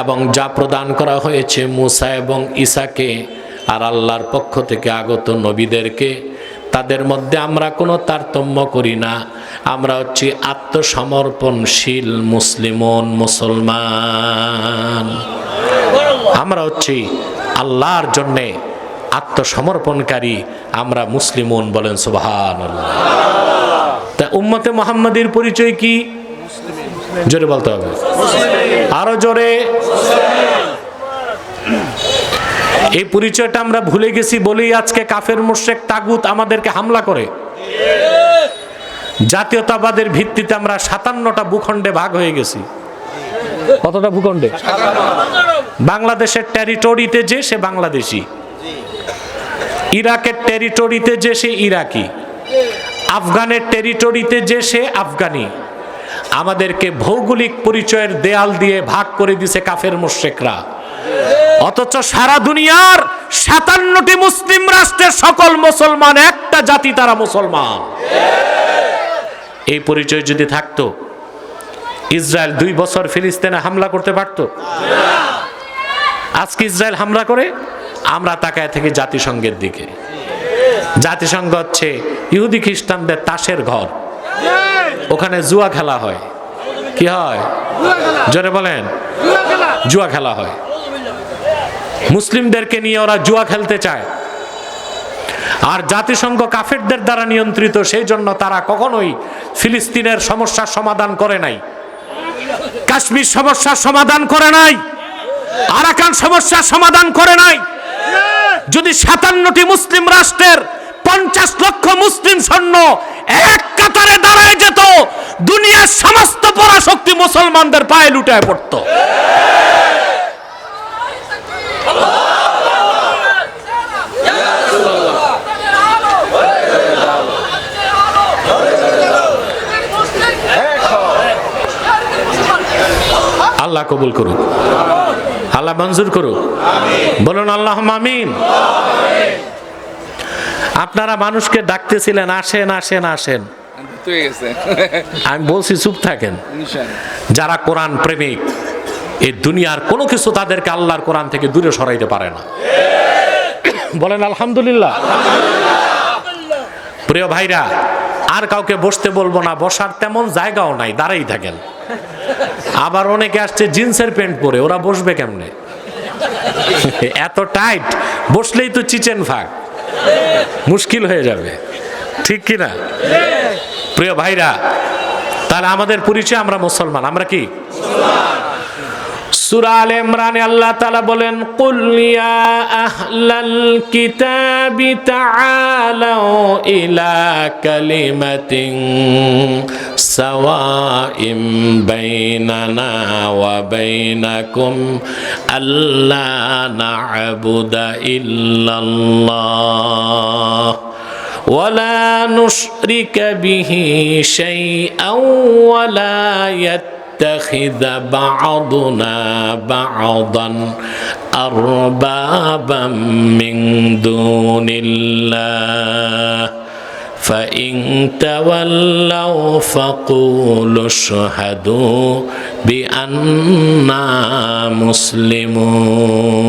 Speaker 1: এবং যা প্রদান করা হয়েছে মুসা এবং ঈসাকে আর আল্লাহর পক্ষ থেকে আগত নবীদেরকে, তাদের মধ্যে আমরা কোনো তারতম্য করি না। আমরা হচ্ছি আত্মসমর্পণশীল মুসলমান। আমরা হচ্ছি আল্লাহর জন্যে আত্মসমর্পণকারী, আমরা মুসলিমুন। বলেন সুবহানাল্লাহ। তা উম্মতে মুহাম্মাদের পরিচয় কি? জোরে বলতে হবে, আরো জোরে। এই পরিচয়টা আমরা ভুলে গেছি বলেই আজকে কাফের মুশরিক তাগুত আমাদেরকে হামলা করে। জাতীয়তাবাদের ভিত্তিতে আমরা 57টা ভূখণ্ডে ভাগ হয়ে গেছি। কতটা ভূখণ্ডে? বাংলাদেশের টেরিটরিতে যে সে বাংলাদেশি, ইরাকের টেরিটরিতে যে সে ইরাকি, আফগানের টেরিটরিতে যে সে আফগানি। আমাদেরকে ভৌগোলিক পরিচয়ের দেয়াল দিয়ে ভাগ করে দিছে কাফের মুশরিকরা। অথচ সারা দুনিয়ার 57টি মুসলিম রাষ্ট্রের সকল মুসলমান একটা জাতি, তারা মুসলমান। এই পরিচয় যদি থাকতো, ইসরায়েল 2 বছর ফিলিস্তিনে হামলা করতে পারত? আজকে ইসরায়েল হামলা করে, আমরা তাকায় থেকে জাতিসংঘের দিকে। জাতিসংঘ হচ্ছে ইহুদি খ্রিস্টানদের তাসের ঘর, ওখানে জুয়া খেলা হয়। কি হয়? জোরে বলেন, জুয়া খেলা হয়। মুসলিমদেরকে নিয়ে ওরা জুয়া খেলতে চায়। আর জাতিসংঘ কাফেরদের দ্বারা নিয়ন্ত্রিত, সেই জন্য তারা কখনোই ফিলিস্তিনের সমস্যার সমাধান করে নাই, কাশ্মীর সমস্যার সমাধান করে নাই, আরাকান সমস্যার সমাধান করে নাই। যদি 57টি মুসলিম রাষ্ট্রের 50 লক্ষ মুসলিম সৈন্য এক কাতারে দাঁড়ায় যেত, দুনিয়ার সমস্ত পরাশক্তি মুসলমানদের পায়ে লুটায় পড়তো। আল্লাহ কবুল করুক, আল্লাহ মঞ্জুর করুক। বলুন আল্লাহুম্মা আমিন। আপনারা মানুষকে ডাকতেছিলেন, আসেন আসেন আসেন, আমি বলছি চুপ থাকেন। যারা কোরআন প্রেমিক, এই দুনিয়ার কোনো কিছু তাদেরকে আল্লাহর কোরআন থেকে দূরে সরাইতে পারে না। বলেন আলহামদুলিল্লাহ। প্রিয় ভাইরা, আর কাউকে বসতে বলবো না, বসার তেমন জায়গাও নাই, দাঁড়াই থাকেন। আবার অনেকে আসছে জিন্সের প্যান্ট পরে, ওরা বসবে কেমনে? এত টাইট, বসলেই তো চিচেন ফাঁক, মুশকিল হয়ে যাবে, ঠিক কিনা? প্রিয় ভাইরা, তাহলে আমাদের পরিচয়, আমরা মুসলমান। আমরা কি? সূরা আলে ইমরানে আল্লাহ তাআলা বলেন, কুল ইয়া আহলাল কিতাবি তাআলাউ ইলা কালিমাতিন সাওয়াইম বাইনানা ওয়া বাইনাকুম আল্লা না'বুদা ইল্লাল্লাহ ওয়ালা নুশরিকা বিহি শাইআন ওয়ালা يتخذ بعضنا بعضا أربابا من دون الله فإن تولوا فقولوا اشهدوا بأننا مسلمون।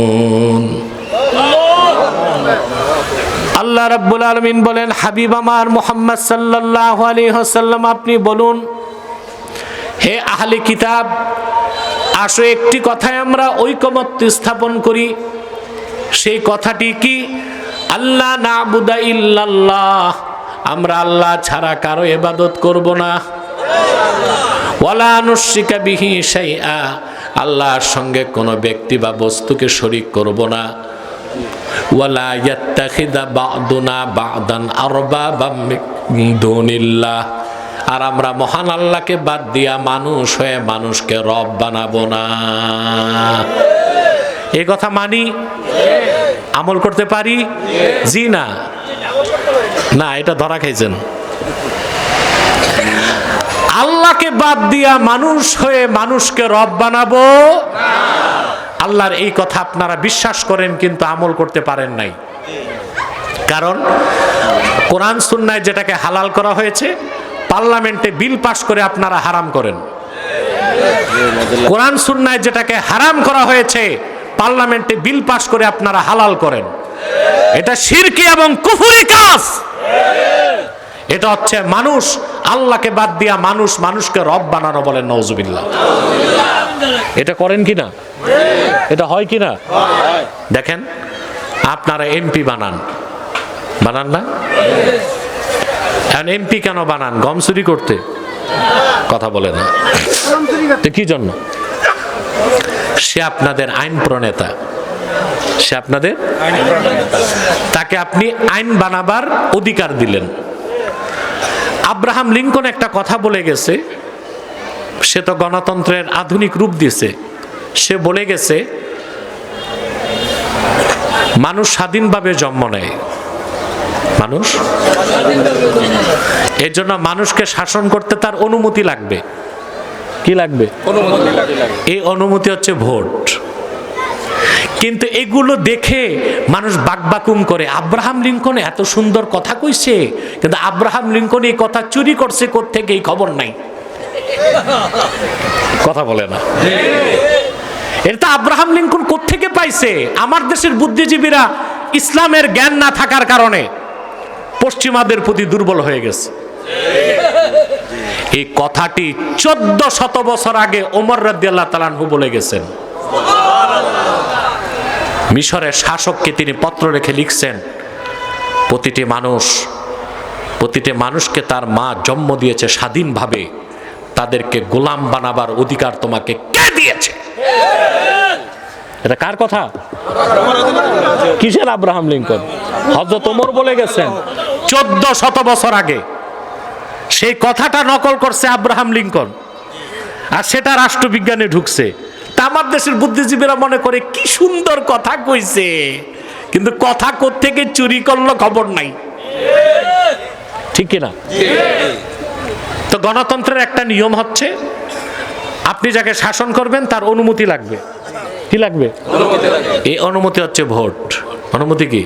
Speaker 1: আল্লাহ রাব্বুল আলামিন বলেন, হাবিব আমার মুহাম্মদ সাল্লাল্লাহু আলাইহি ওয়াসাল্লাম, আপনি বলুন, হে আহলে কিতাব, আসো একটি কথায় আমরা ঐকমত্য স্থাপন করি। সেই কথাটি কি? আল্লাহ না'বুদা ইল্লাল্লাহ, আমরা আল্লাহ ছাড়া কারো ইবাদত করব না। ওয়ালা নুশরিকা বিহি শাইআ, আল্লাহর সঙ্গে কোনো ব্যক্তি বা বস্তুকে শরীক করব না।
Speaker 2: ওয়ালা ইয়াত্তাখিযা বা'দুনা বা'দান আরবাবাম মিন দুনিল্লাহ, আর আমরা মহান আল্লাহকে বাদ দিয়া মানুষ হয়ে মানুষকে রব বানাবো না।
Speaker 1: এই কথা মানি, আমল করতে পারি? জি না? না, এটা ধরা খাইছেন। আল্লাহকে বাদ দিয়া মানুষ হয়ে মানুষকে রব বানাবো, আল্লাহর এই কথা আপনারা বিশ্বাস করেন কিন্তু আমল করতে পারেন নাই। কারণ কোরআন সুন্নায় যেটাকে হালাল করা হয়েছে, পার্লামেন্টে বিল পাস করে আপনারা হারাম করেন। কোরআন সুন্নায় যেটাকে হারাম করা হয়েছে, পার্লামেন্টে বিল পাস করে আপনারা হালাল করেন। এটা শিরকি এবং কুফরি কাজ। এটা হচ্ছে মানুষ আল্লাহকে বাদ দিয়া মানুষ মানুষকে রব বানানো বলেন, নাউজুবিল্লাহ। এটা করেন কিনা? এটা হয় কিনা? দেখেন, আপনারা এমপি বানান না? এখন এমপি কেন বানান? গম চুরি করতে? কথা বলে না। কি জন্য? সে আপনাদের আইন প্রণেতা, সে আপনাদের, তাকে আপনি আইন বানাবার অধিকার দিলেন। আব্রাহাম লিঙ্কন একটা কথা বলে গেছে, সে তো গণতন্ত্রের আধুনিক রূপ দিয়েছে। সে বলে গেছে মানুষ স্বাধীনভাবে জন্ম নেয়, মানুষ, এর জন্য মানুষকে শাসন করতে তার অনুমতি লাগবে। কি লাগবে? এই অনুমতি হচ্ছে ভোট। কিন্তু এগুলো দেখে মানুষ বাকবাকুম করে, আব্রাহাম লিঙ্কন এত সুন্দর কথা কইছে, কিন্তু আব্রাহাম লিঙ্কন এই কথা চুরি করছে কোত্থেকে এই খবর নাই। কথা বলে না। এটা আব্রাহাম লিঙ্কন কোত্থেকে পাইছে? আমার দেশের বুদ্ধিজীবীরা ইসলামের জ্ঞান না থাকার কারণে পশ্চিমাদের প্রতি দুর্বল হয়ে গেছে। এই কথাটি 1400 বছর আগে ওমর রাদিয়াল্লাহু তাআলা আনহু বলে গেছেন। মিশরের শাসককে তিনি পত্র রেখে লিখছেন, প্রতিটি মানুষকে তার মা জন্ম দিয়েছে স্বাধীনভাবে, তাদেরকে গোলাম বানাবার অধিকার তোমাকে কে দিয়েছে? এটা কার কথা? কিসের আব্রাহাম লিঙ্কন? হযরত ওমর বলে গেছেন 1400 বছর আগে। সেই কথাটা নকল করছে আব্রাহাম লিঙ্কন, আর সেটা রাষ্ট্রবিজ্ঞানে ঢুকছে। তা আমার দেশের বুদ্ধিজীবীরা মনে করে কি সুন্দর কথা কইছে, কিন্তু কথা কোত্থেকে চুরি করলো খবর নাই। ঠিক কিনা? তো গণতন্ত্রের একটা নিয়ম হচ্ছে, আপনি যাকে শাসন করবেন তার অনুমতি লাগবে। কি লাগবে? এই অনুমতি হচ্ছে ভোট। অনুমতি কি?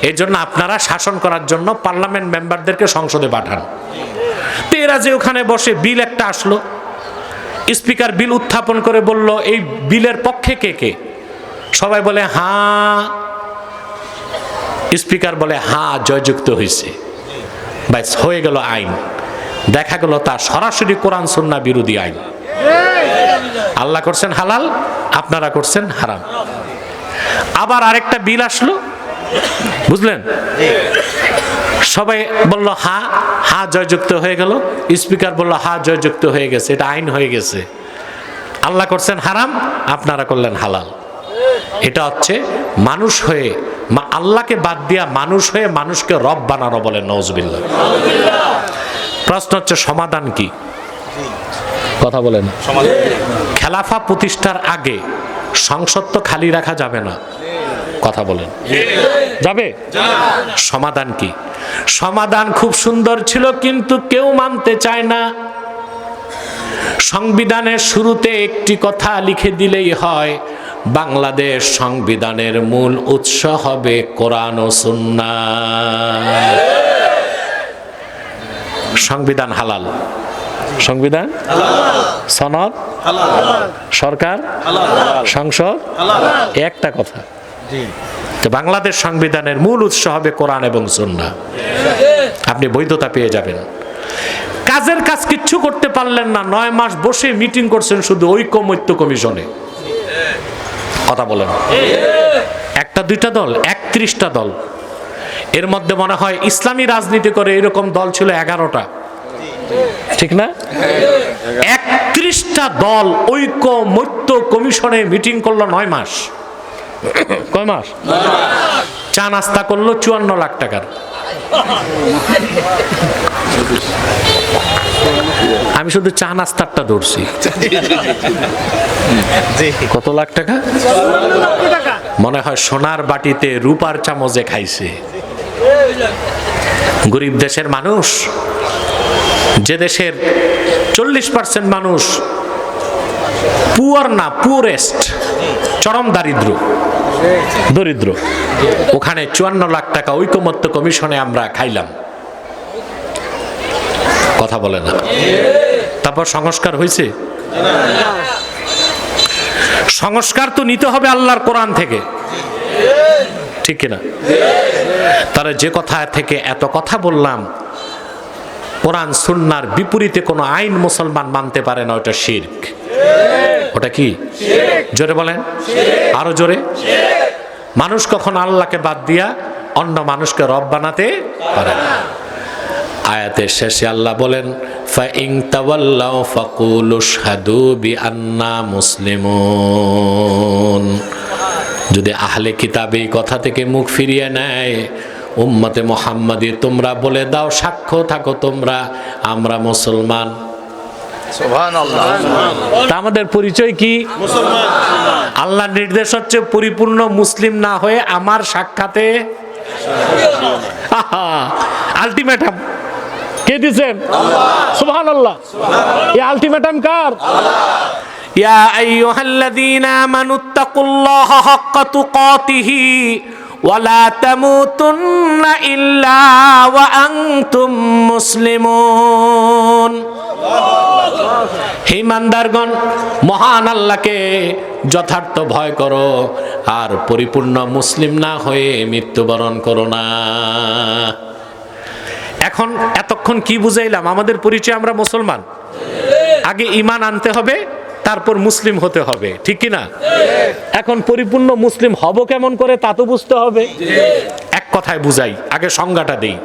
Speaker 1: এর জন্য আপনারা শাসন করার জন্য পার্লামেন্ট মেম্বারদেরকে সংসদে পাঠান। তো এরা যে ওখানে বসে বিল একটা আসলো, স্পিকার বিল উত্থাপন করে বলল এই বিলের পক্ষে কে কে? সবাই বলে হ্যাঁ। স্পিকার বলে হ্যাঁ, জয়যুক্ত হয়েছে। ব্যাস, হয়ে গেল আইন। দেখা গেল তা সরাসরি কোরআন সুন্নাহ বিরোধী আইন। আল্লাহ করছেন হালাল, আপনারা করছেন হারাম। আবার আরেকটা বিল আসলো, বুঝলেন? সবাই বলল হ্যাঁ হ্যাঁ, জয়যুক্ত হয়ে গেল। স্পিকার বলল হ্যাঁ, জয়যুক্ত হয়ে গেছে, এটা আইন হয়ে গেছে। আল্লাহ করছেন হারাম, আপনারা করলেন হালাল। এটা হচ্ছে মানুষ হয়ে আল্লাহকে বাদ দিয়া মানুষ হয়ে মানুষকে রব বানানো বলেন, নাউজুবিল্লাহ। প্রশ্ন হচ্ছে সমাধান কি? কথা বলেন। খেলাফা প্রতিষ্ঠার আগে সংসদ তো খালি রাখা যাবে না। কথা বলেন, যাবে? সমাধান কি? সমাধান খুব সুন্দর ছিল, কিন্তু কেউ মানতে চায় না। সংবিধানের শুরুতে একটি কথা লিখে দিলেই হয়, বাংলাদেশ সংবিধানের মূল উৎস হবে কোরআন ও সুন্নাহ। সংবিধান হালাল, সংবিধান সনদ, সরকার, সংসদ, একটা কথা। বাংলাদেশ সংবিধানের মূল উৎস হবে কোরআন এবং সুন্নাহ। আপনি বৈধতা পেয়ে যাবেন। কাজের কাজ কিচ্ছু করতে পারলেন না, 9 মাস বসে মিটিং করছেন শুধু ঐকমত্য কমিশনে। কথা বলেন। একটা দুইটা দল, 31টা দল। এর মধ্যে মনে হয় ইসলামী রাজনীতি করে এরকম দল ছিল 11টা। ঠিক না? 31টা দল ঐকমত্য কমিশনে মিটিং করলো 9 মাস। কয় মাস? চা নাস্তা করলো 54 লাখ টাকার। আমি শুধু চা নাস্তারটা ধরছি। কত লাখ টাকা? মনে হয় সোনার বাটিতে রূপার চামচে খাইছে। গরিব দেশের মানুষ, যে দেশের 40% মানুষ পুয়ার না, পুয়ারেস্ট, চরম দরিদ্র, ওখানে 54 লাখ টাকা ঐকমত্য কমিশনে আমরা খাইলাম। কথা বলে না। তারপর সংস্কার হয়েছে? সংস্কার তো নিতে হবে আল্লাহর কোরআন থেকে, ঠিক কিনা? তারা যে কথা থেকে এত কথা বললাম, কোরআন সুন্নাহর বিপরীতে কোনো আইন মুসলমান মানতে পারে না, ওটা শিরক। ওটা কি? জোরে বলেন, আরো জোরে। মানুষ কখন আল্লাহকে বাদ দিয়া অন্য মানুষকে রব বানাতে পারে না। আয়াতের শেষে আল্লাহ বলেন, ফাইন তাওয়াল্লাউ ফাকুলু শাহাদু বিআন্না মুসলিমুন। যদি আহলে কিতাব এই কথা থেকে মুখ ফিরিয়ে নেয়, উম্মতে মুহাম্মাদি তোমরা বলে দাও, সাক্ষ্য থাকো তোমরা, আমরা মুসলমান। সুবহানাল্লাহ। তা আমাদের পরিচয় কি? মুসলমান। আল্লাহর নির্দেশ হচ্ছে পরিপূর্ণ মুসলিম না হয়ে আমার সাক্ষাতে আলটিমেটাম কে দিয়েছেন? সুবহানাল্লাহ। এই আলটিমেটাম কার? ইয়া আইয়ুহাল্লাযীনা আমানুত্তাকুল্লাহা হাক্কা তুকাতিহি ওয়া লা তামুতুন্না ইল্লা ওয়া আনতুম মুসলিমুন। হে ইমানদারগণ, মহান আল্লাহকে যথার্থ ভয় করো আর পরিপূর্ণ মুসলিম না হয়ে মৃত্যুবরণ করো না। এখন এতক্ষণ কি বুঝাইলাম? আমাদের পরিচয় আমরা মুসলমান। আগে ঈমান আনতে হবে, তারপর মুসলিম হতে হবে, ঠিক কি না? এখন পরিপূর্ণ মুসলিম হব কেমন করে তা তো বুঝতে হবে। এক কথায় বুঝাই, আগে সংজ্ঞাটা দেই।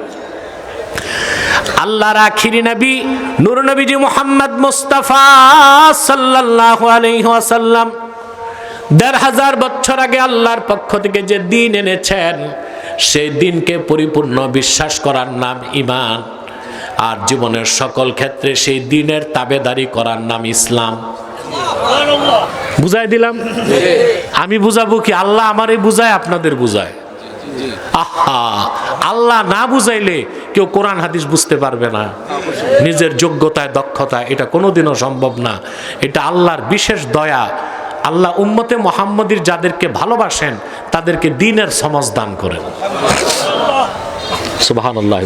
Speaker 1: আল্লাহর আখিরি নবী নূর নবীজি মুহাম্মদ মুস্তাফা সাল্লাল্লাহু আলাইহি ওয়াসাল্লাম ১৫০০ বছর আগে আল্লাহর পক্ষ থেকে যে দ্বীন এনেছেন, সেই দ্বীনকে পরিপূর্ণ বিশ্বাস করার নাম ঈমান, আর জীবনের সকল ক্ষেত্রে সেই দ্বীনের তাবেদারি করার নাম ইসলাম। বুঝাই দিলাম? আমি বুঝাবো কি? আল্লাহ আমারে বুঝায়, আপনাদের বুঝায়। আহা, আল্লাহ না বুঝাইলে কেউ কোরআন হাদিস বুঝতে পারবে না। নিজের যোগ্যতায়, দক্ষতায় এটা কোনোদিনও সম্ভব না। এটা আল্লাহর বিশেষ দয়া। আল্লাহ উম্মতে মুহাম্মদীর যাদেরকে ভালোবাসেন তাদেরকে দ্বীনের সমজ দান করেন। সুবহানাল্লাহ।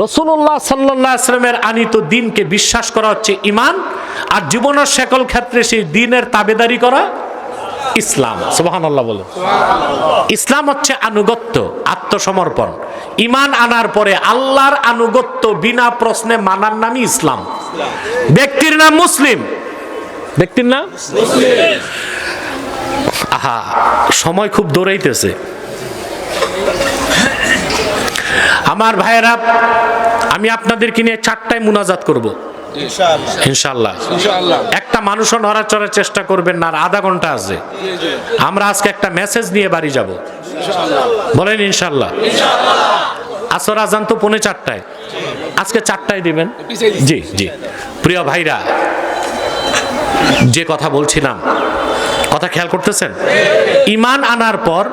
Speaker 1: রাসূলুল্লাহ সাল্লাল্লাহু আলাইহি ওয়াসাল্লামের আনিত দ্বীনকে বিশ্বাস করা হচ্ছে ঈমান, আর জীবনের সকল ক্ষেত্রে সেই দ্বীনের তাবেদারি করা ইসলাম। সুবহানাল্লাহ বলেন। ইসলাম হচ্ছে আনুগত্য, আত্মসমর্পণ। ঈমান আনার পরে আল্লাহর আনুগত্য বিনা প্রশ্নে মানার নামই ইসলাম। ব্যক্তির নাম মুসলিম, ব্যক্তির নাম মুসলিম। আহা, সময় খুব দৌড়াইতেছে আমার ভাইয়েরা। আমি আপনাদেরকে নিয়ে 4টায় মুনাজাত করব ইনশাআল্লাহ। একটা মানুষও নড়াচড়ার চেষ্টা করবেন না, আর আধা ঘন্টা আছে। আমরা আজকে একটা মেসেজ নিয়ে বাড়ি যাব, বলেন ইনশাআল্লাহ। আসর আজান তো 4:45, আজকে 4টায় দিবেন। জি জি। প্রিয় ভাইরা, যে কথা বলছিলাম, কথা খেয়াল করতেছেন? ঈমান আনার পর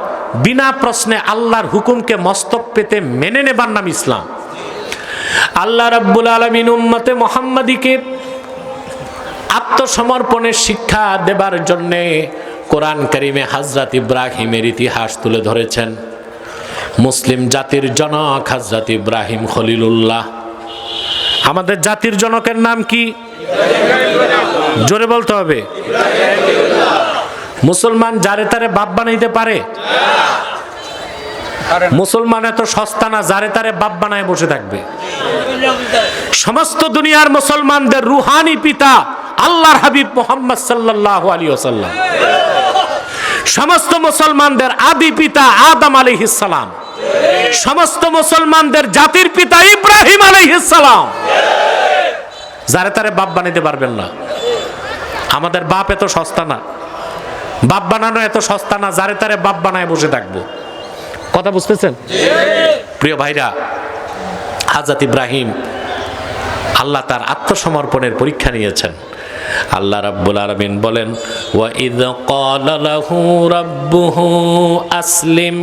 Speaker 1: বিনা প্রশ্নে আল্লাহর হুকুমকে মস্তক পেতে মেনে নেবার নাম ইসলাম। আল্লাহ রাব্বুল আলামিন উম্মতে মুহাম্মাদীকে আত্মসমর্পণের শিক্ষা দেবার জন্য কোরআন কারিমে হযরত ইব্রাহিমের ইতিহাস তুলে ধরেছেন। মুসলিম জাতির জনক হযরত ইব্রাহিম খলিলুল্লাহ। আমাদের জাতির জনকের নাম কি? জোরে বলতে হবে। মুসলমান যারে তারে বাপ বানাইতে পারে? মুসলমান এত সস্তা না যারে তারে বাপ বানায় বসে থাকবে। সমস্ত দুনিয়ার মুসলমানদের রুহানি পিতা আল্লাহর হাবিব মুহাম্মদ সাল্লাল্লাহু আলাইহি ওয়াসাল্লাম। সমস্ত মুসলমানদের আদি পিতা আদম আলাইহিস সালাম। সমস্ত মুসলমানদের জাতির পিতা ইব্রাহিম আলাইহিস সালাম। যারে তারে বাপ বানাইতে পারবেন না। আমাদের বাপ এত সস্তা না। বাপ বানানো এত সস্তা না, যারে তারে বাপ বানায় বসে থাকবো। কথা বুঝতেছেন? প্রিয় ভাইরা, হযরত ইব্রাহিম আল্লাহ তার আত্মসমর্পণের পরীক্ষা নিয়েছেন। আল্লাহ রাব্বুল আলামিন বলেন, ওয়া ইয ক্বালা লাহু রাব্বুহু আসলিম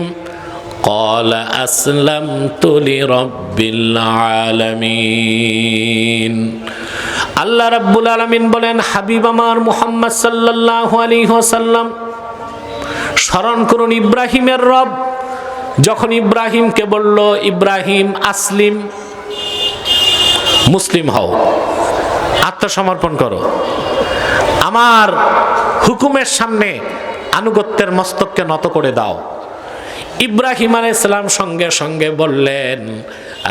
Speaker 1: ক্বালা আসলামতু লিরাব্বিল আলামিন। আল্লাহ রাব্বুল আলামিন বলেন, হাবিব আমার মুহাম্মদ সাল্লাল্লাহু আলাইহি ওয়াসাল্লাম স্মরণ করুন ইব্রাহিমের রব যখন ইব্রাহিমকে বলল, ইব্রাহিম আসলিম, মুসলিম হও, আত্মসমর্পণ করো, আমার হুকুমের সামনে আনুগত্যের মস্তককে নত করে দাও। ইব্রাহিম আলাইহিস সালাম সঙ্গে সঙ্গে বললেন,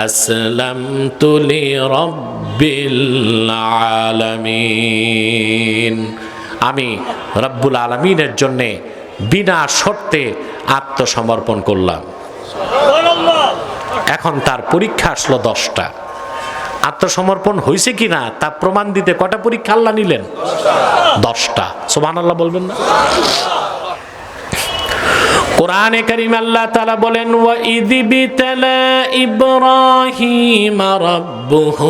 Speaker 1: আসলামতু লিরাব্বিল আলামিন, আমি রব্বুল আলামিনের জন্য বিনা শর্তে আত্মসমর্পণ করলাম। এখন তার পরীক্ষা আসলো 10টা। আত্মসমর্পণ হয়েছে কিনা তা প্রমাণ দিতে কটা পরীক্ষা আল্লাহ নিলেন? 10টা। সুবহানাল্লাহ বলবেন না? কোরআনে কারীম আল্লাহ তাআলা বলেন, ওয়া ইযি বিতালা ইব্রাহিম রাব্বুহু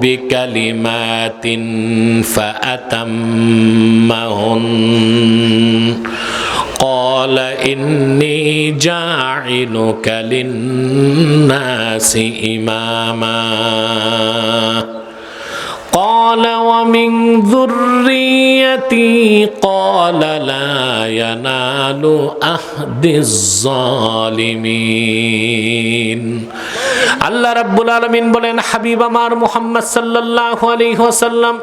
Speaker 1: বিকালিমাতিন ফাআতাম্মাহুন قال إني جاعلك للناس إماما قال ومن ذريتي قال لا ينال عهد الظالمين। আল্লাহ রাব্বুল আলামিন বলেন, হাবিব আমার মুহাম্মদ সাল্লাল্লাহু আলাইহি ওয়াসাল্লাম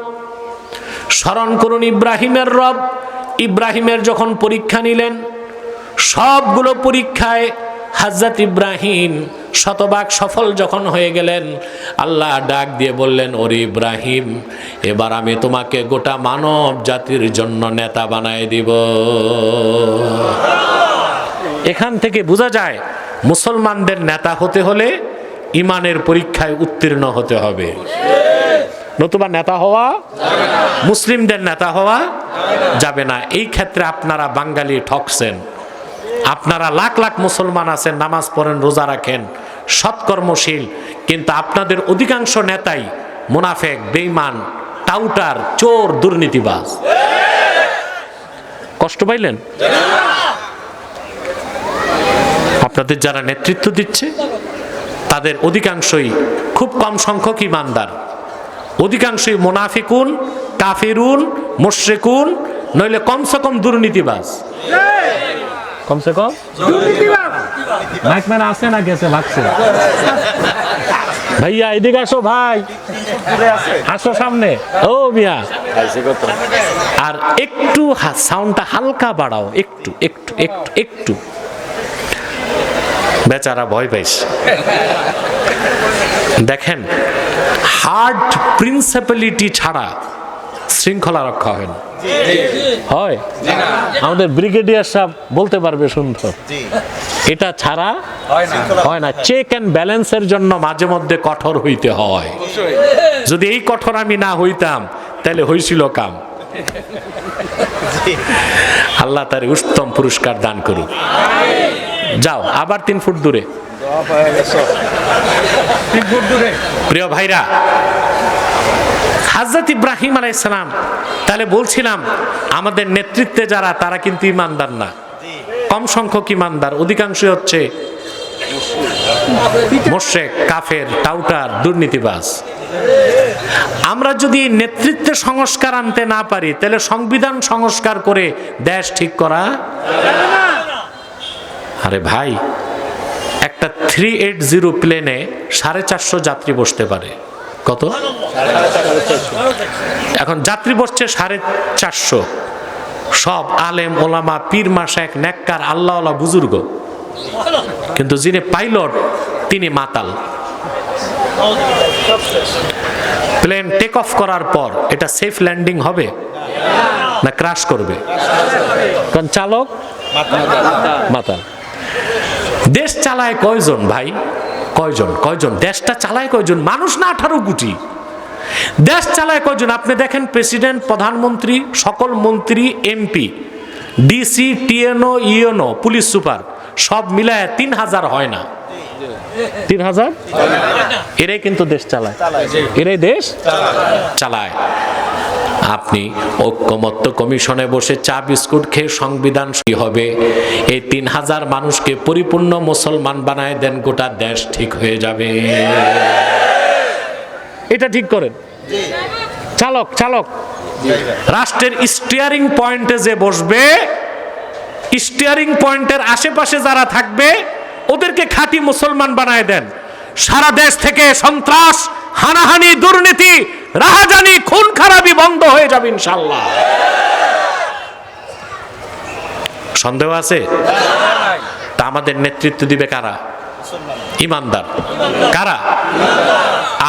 Speaker 1: স্মরণ করুন ইব্রাহিমের রব ইব্রাহিমের যখন পরীক্ষা নিলেন, সবগুলো পরীক্ষায় হযরত ইব্রাহিম শতভাগ সফল যখন হয়ে গেলেন, আল্লাহ ডাক দিয়ে বললেন, ওরে ইব্রাহিম, এবার আমি তোমাকে গোটা মানব জাতির জন্য নেতা বানায় দিব। এখান থেকে বোঝা যায় মুসলমানদের নেতা হতে হলে ইমানের পরীক্ষায় উত্তীর্ণ হতে হবে, নতুবা নেতা হওয়া, মুসলিমদের নেতা হওয়া যাবে না। এই ক্ষেত্রে আপনারা বাঙালি ঠকছেন। আপনারা লাখ লাখ মুসলমান আছেন, নামাজ পড়েন, রোজা রাখেন, সৎকর্মশীল, কিন্তু আপনাদের অধিকাংশ নেতাই মুনাফেক, বেঈমান, টাউটার, চোর, দুর্নীতিবাজ। কষ্ট পাইলেন? আপনাদের যারা নেতৃত্ব দিচ্ছে তাদের অধিকাংশই, খুব কম সংখ্যক ইমানদার, অধিকাংশই মুনাফিকুন, কাফিরুন, মুশরিকুন, নইলে কমসে কম দুর্নীতিবাজ। কমসে কম মাইকম্যান আছে না গেছে ভাগছে? ভাইয়া এদিকে আসো, ভাই আসো সামনে। ও মিয়া, আর একটু সাউন্ডটা হালকা বাড়াও, একটু একটু একটু একটু। বেচারা ভয় পাইছে। দেখেন, হার্ড প্রিন্সিপালিটি ছাড়া শৃঙ্খলা রক্ষা হয় না। হয়? আমাদের ব্রিগেডিয়ার সাহেব বলতে পারবে সুন্দর, এটা ছাড়া হয় না। চেক এন্ড ব্যালেন্সের জন্য মাঝে মধ্যে কঠোর হইতে হয়। যদি এই কঠোর আমি না হইতাম তাহলে হইছিল কাম। আল্লাহ তার উত্তম পুরস্কার দান করুক। যাও আবার 3 ফুট দূরে। প্রিয় ভাইরা, হযরত ইব্রাহিম আলাইহিস সালাম, তাহলে বলছিলাম আমাদের নেতৃত্বে যারা, তারা কিন্তু ইমানদার না, কম সংখ্যক ইমানদার, অধিকাংশই হচ্ছে মুশরিক, কাফের, টাউটার, দুর্নীতিবাজ। আমরা যদি নেতৃত্বে সংস্কার আনতে না পারি, তাহলে সংবিধান সংস্কার করে দেশ ঠিক করা। আরে ভাই, একটা 380 প্লেনে 450 যাত্রী বসতে পারে। কত? এখন যাত্রী বসছে 450, সব আলেম ওলামা, পীর মাশায়েখ, নেককার, আল্লাহওয়ালা, বুজুর্গ, কিন্তু যিনি পাইলট তিনি মাতাল। প্লেন টেক অফ করার পর এটা সেফ ল্যান্ডিং হবে না ক্র্যাশ করবে? কারণ চালক মাতাল। দেশ চালায় কয়জন ভাই? কয়জন দেশটা চালায় কয়জন? মানুষ না 18 কোটি। দেশ চালায় কয়জন? আপনি দেখেন, প্রেসিডেন্ট, প্রধানমন্ত্রী, সকল মন্ত্রী, MP, DC, TNO, UNO, police super সব মিলায় 3000 হয় না। 3000 এরাই কিন্তু দেশ চালায়, এরাই দেশ চালায়। আপনি ঐক্যমত্য কমিশনে বসে চা বিস্কুট খেয়ে সংবিধান হবে, এই 3000 মানুষকে পরিপূর্ণ মুসলমান বানায় দেন, গোটা দেশ ঠিক হয়ে যাবে। এটা ঠিক করেন। চালক চালক রাষ্ট্রের স্টিয়ারিং পয়েন্টে যে বসবে, স্টিয়ারিং পয়েন্টের আশেপাশে যারা থাকবে ওদেরকে খাঁটি মুসলমান বানায় দেন। সারা দেশ থেকে সন্ত্রাস, হানাহানি, দুর্নীতি, রাহাজানি, খুন খারাপি বন্ধ হয়ে যাবে ইনশাআল্লাহ। সন্দেহ আছে? তা আমাদের নেতৃত্ব দিবে কারা? ইমানদার। কারা?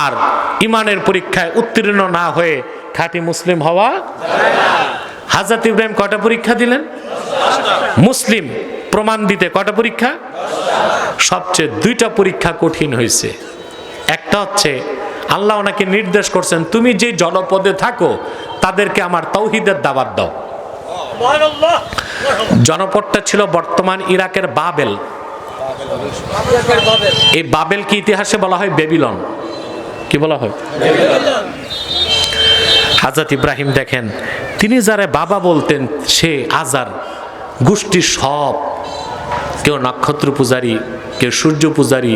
Speaker 1: আর ইমানের পরীক্ষায় উত্তীর্ণ না হয়ে খাঁটি মুসলিম হওয়া। হযরত ইব্রাহিম কয়টা পরীক্ষা দিলেন? মুসলিম প্রমাণ দিতে কয়টা পরীক্ষা? সবচেয়ে 2টা পরীক্ষা কঠিন হয়েছে। একটা হচ্ছে আল্লাহ ওনাকে নির্দেশ করছেন, তুমি যে জনপদে থাকো তাদেরকে আমার তাওহীদের দাওয়াত দাও। জনপদটা ছিল বর্তমান ইরাকের বাবেল। এই বাবেল কি ইতিহাসে বলা হয় বেবিলন। কি বলা হয়? হযরত ইব্রাহিম দেখেন, তিনি যারা বাবা বলতেন সে আজার গোষ্ঠীর সব, কেউ নক্ষত্র পূজারী, কেউ সূর্য পূজারী,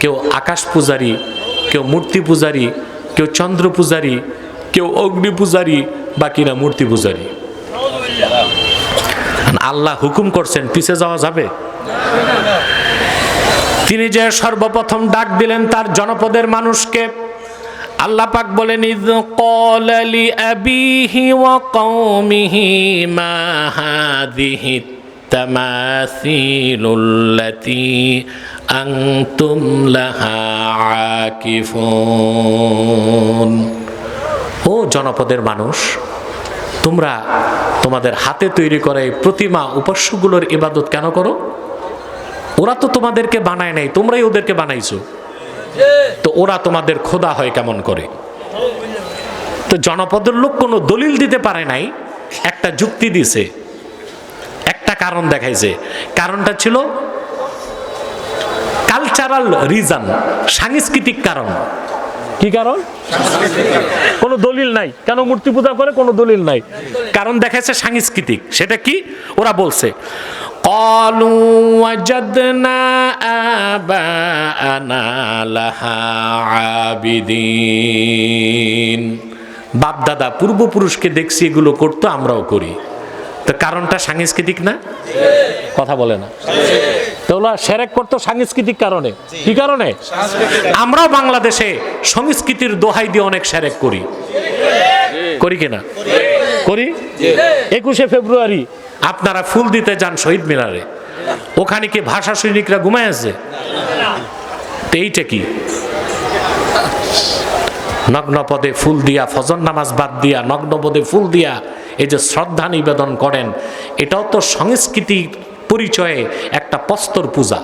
Speaker 1: কেউ আকাশ পূজারী, কেউ মূর্তি পূজারী, কেউ চন্দ্র পূজারী, কেউ অগ্নি পূজারী, বাকিরা মূর্তি পূজারী। আল্লাহ হুকুম করছেন, পিছে যাওয়া যাবে? তিনি যে সর্বপ্রথম ডাক দিলেন তার জনপদের মানুষকে, আল্লাহ পাক বলেন, ইয ক্বালা লিআবিহি ওয়া কওমিহি মা হাযিহি তামাসিলুল্লাতী আনতুম লাহা আকিফুন। ও জনপদের মানুষ, তোমরা তোমাদের হাতে তৈরি করা এই প্রতিমা উপাস্যগুলোর ইবাদত কেন করো? ওরা তো তোমাদেরকে বানায় নাই, তোমরাই ওদেরকে বানাইছো, তো ওরা তোমাদের খোদা হয় কেমন করে? তো জনপদের লোক কোনো দলিল দিতে পারে নাই, একটা যুক্তি দিছে, একটা কারণ দেখাইছে। কারণটা ছিল কালচারাল রিজন, সাংস্কৃতিক কারণ। কি কারণ? কোনো দলিল নাই, কেন মূর্তি পূজা করে কোনো দলিল নাই, কারণ দেখাইছে সাংস্কৃতিক। সেটা কি? ওরা বলছে, ক্বালু ওয়াজাদনা আবাআনা লাহা আবিদিন। বাপ দাদা পূর্বপুরুষকে দেখছি এগুলো করতো, আমরাও করি। তো কারণটা সাংস্কৃতিক না? কথা বলে না। তো ওরা শিরক করতো সাংস্কৃতিক কারণে। কি কারণে? আমরাও বাংলাদেশে সংস্কৃতির দোহাই দিয়ে অনেক শিরক করি। করি কিনা? করি। 21শে ফেব্রুয়ারি আপনারা ফুল দিতে যান শহীদ মিনারে, ওখানে কি ভাষা সৈনিকরা ঘুমায় আছে? তো এইটা কি? নগ্ন পদে ফুল দিয়া, ফজর নামাজ বাদ দিয়া, নগ্ন পদে ফুল দিয়া এই যে শ্রদ্ধা নিবেদন করেন, এটাও তো সংস্কৃতি পরিচয়ে একটা প্রস্তর পূজা।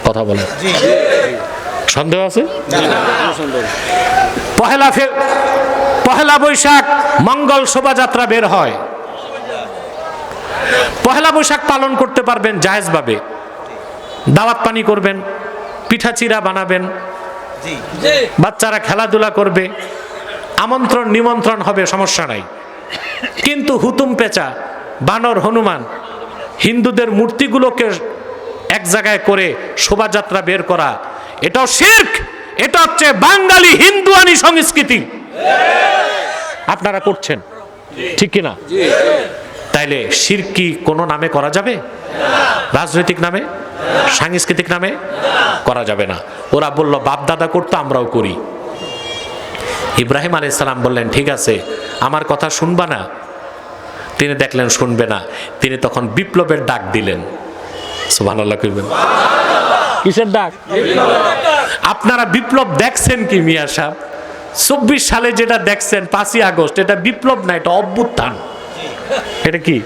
Speaker 1: কথা বলেন, সন্দেহ আছে? পহেলা বৈশাখ মঙ্গল শোভাযাত্রা বের হয়। পহেলা বৈশাখ পালন করতে পারবেন জায়েজ ভাবে, দাওয়াত পানি করবেন, পিঠা চিরা বানাবেন, বাচ্চারা খেলাধুলা করবে, আমন্ত্রণ নিমন্ত্রণ হবে, সমস্যা নাই। কিন্তু হুতুম পেঁচা, বানর, হনুমান, হিন্দুদের মূর্তিগুলোকে এক জায়গায় করে শোভাযাত্রা বের করা, এটাও শিরক। এটা হচ্ছে বাঙালি হিন্দুয়ানি সংস্কৃতি, আপনারা করছেন, ঠিক কিনা? তাইলে শিরক কি কোনো নামে করা যাবে? রাজনৈতিক নামে, সাংস্কৃতিক নামে করা যাবে না। ওরা বলল বাপ দাদা করতো, আমরাও করি। ইব্রাহিম আলাইহিস সালাম বললেন, ঠিক আছে, আমার কথা শুনবা না? তিনি দেখলেন শুনবে না, তিনি তখন বিপ্লবের ডাক দিলেন। সুবহানাল্লাহ কইবেন। কিসের ডাক? আপনারা বিপ্লব দেখছেন কি মিয়া সাহেব? 24 সালে যেটা দেখছেন 5ই আগস্ট, এটা বিপ্লব না, এটা অভ্যুত্থান। এটা কি?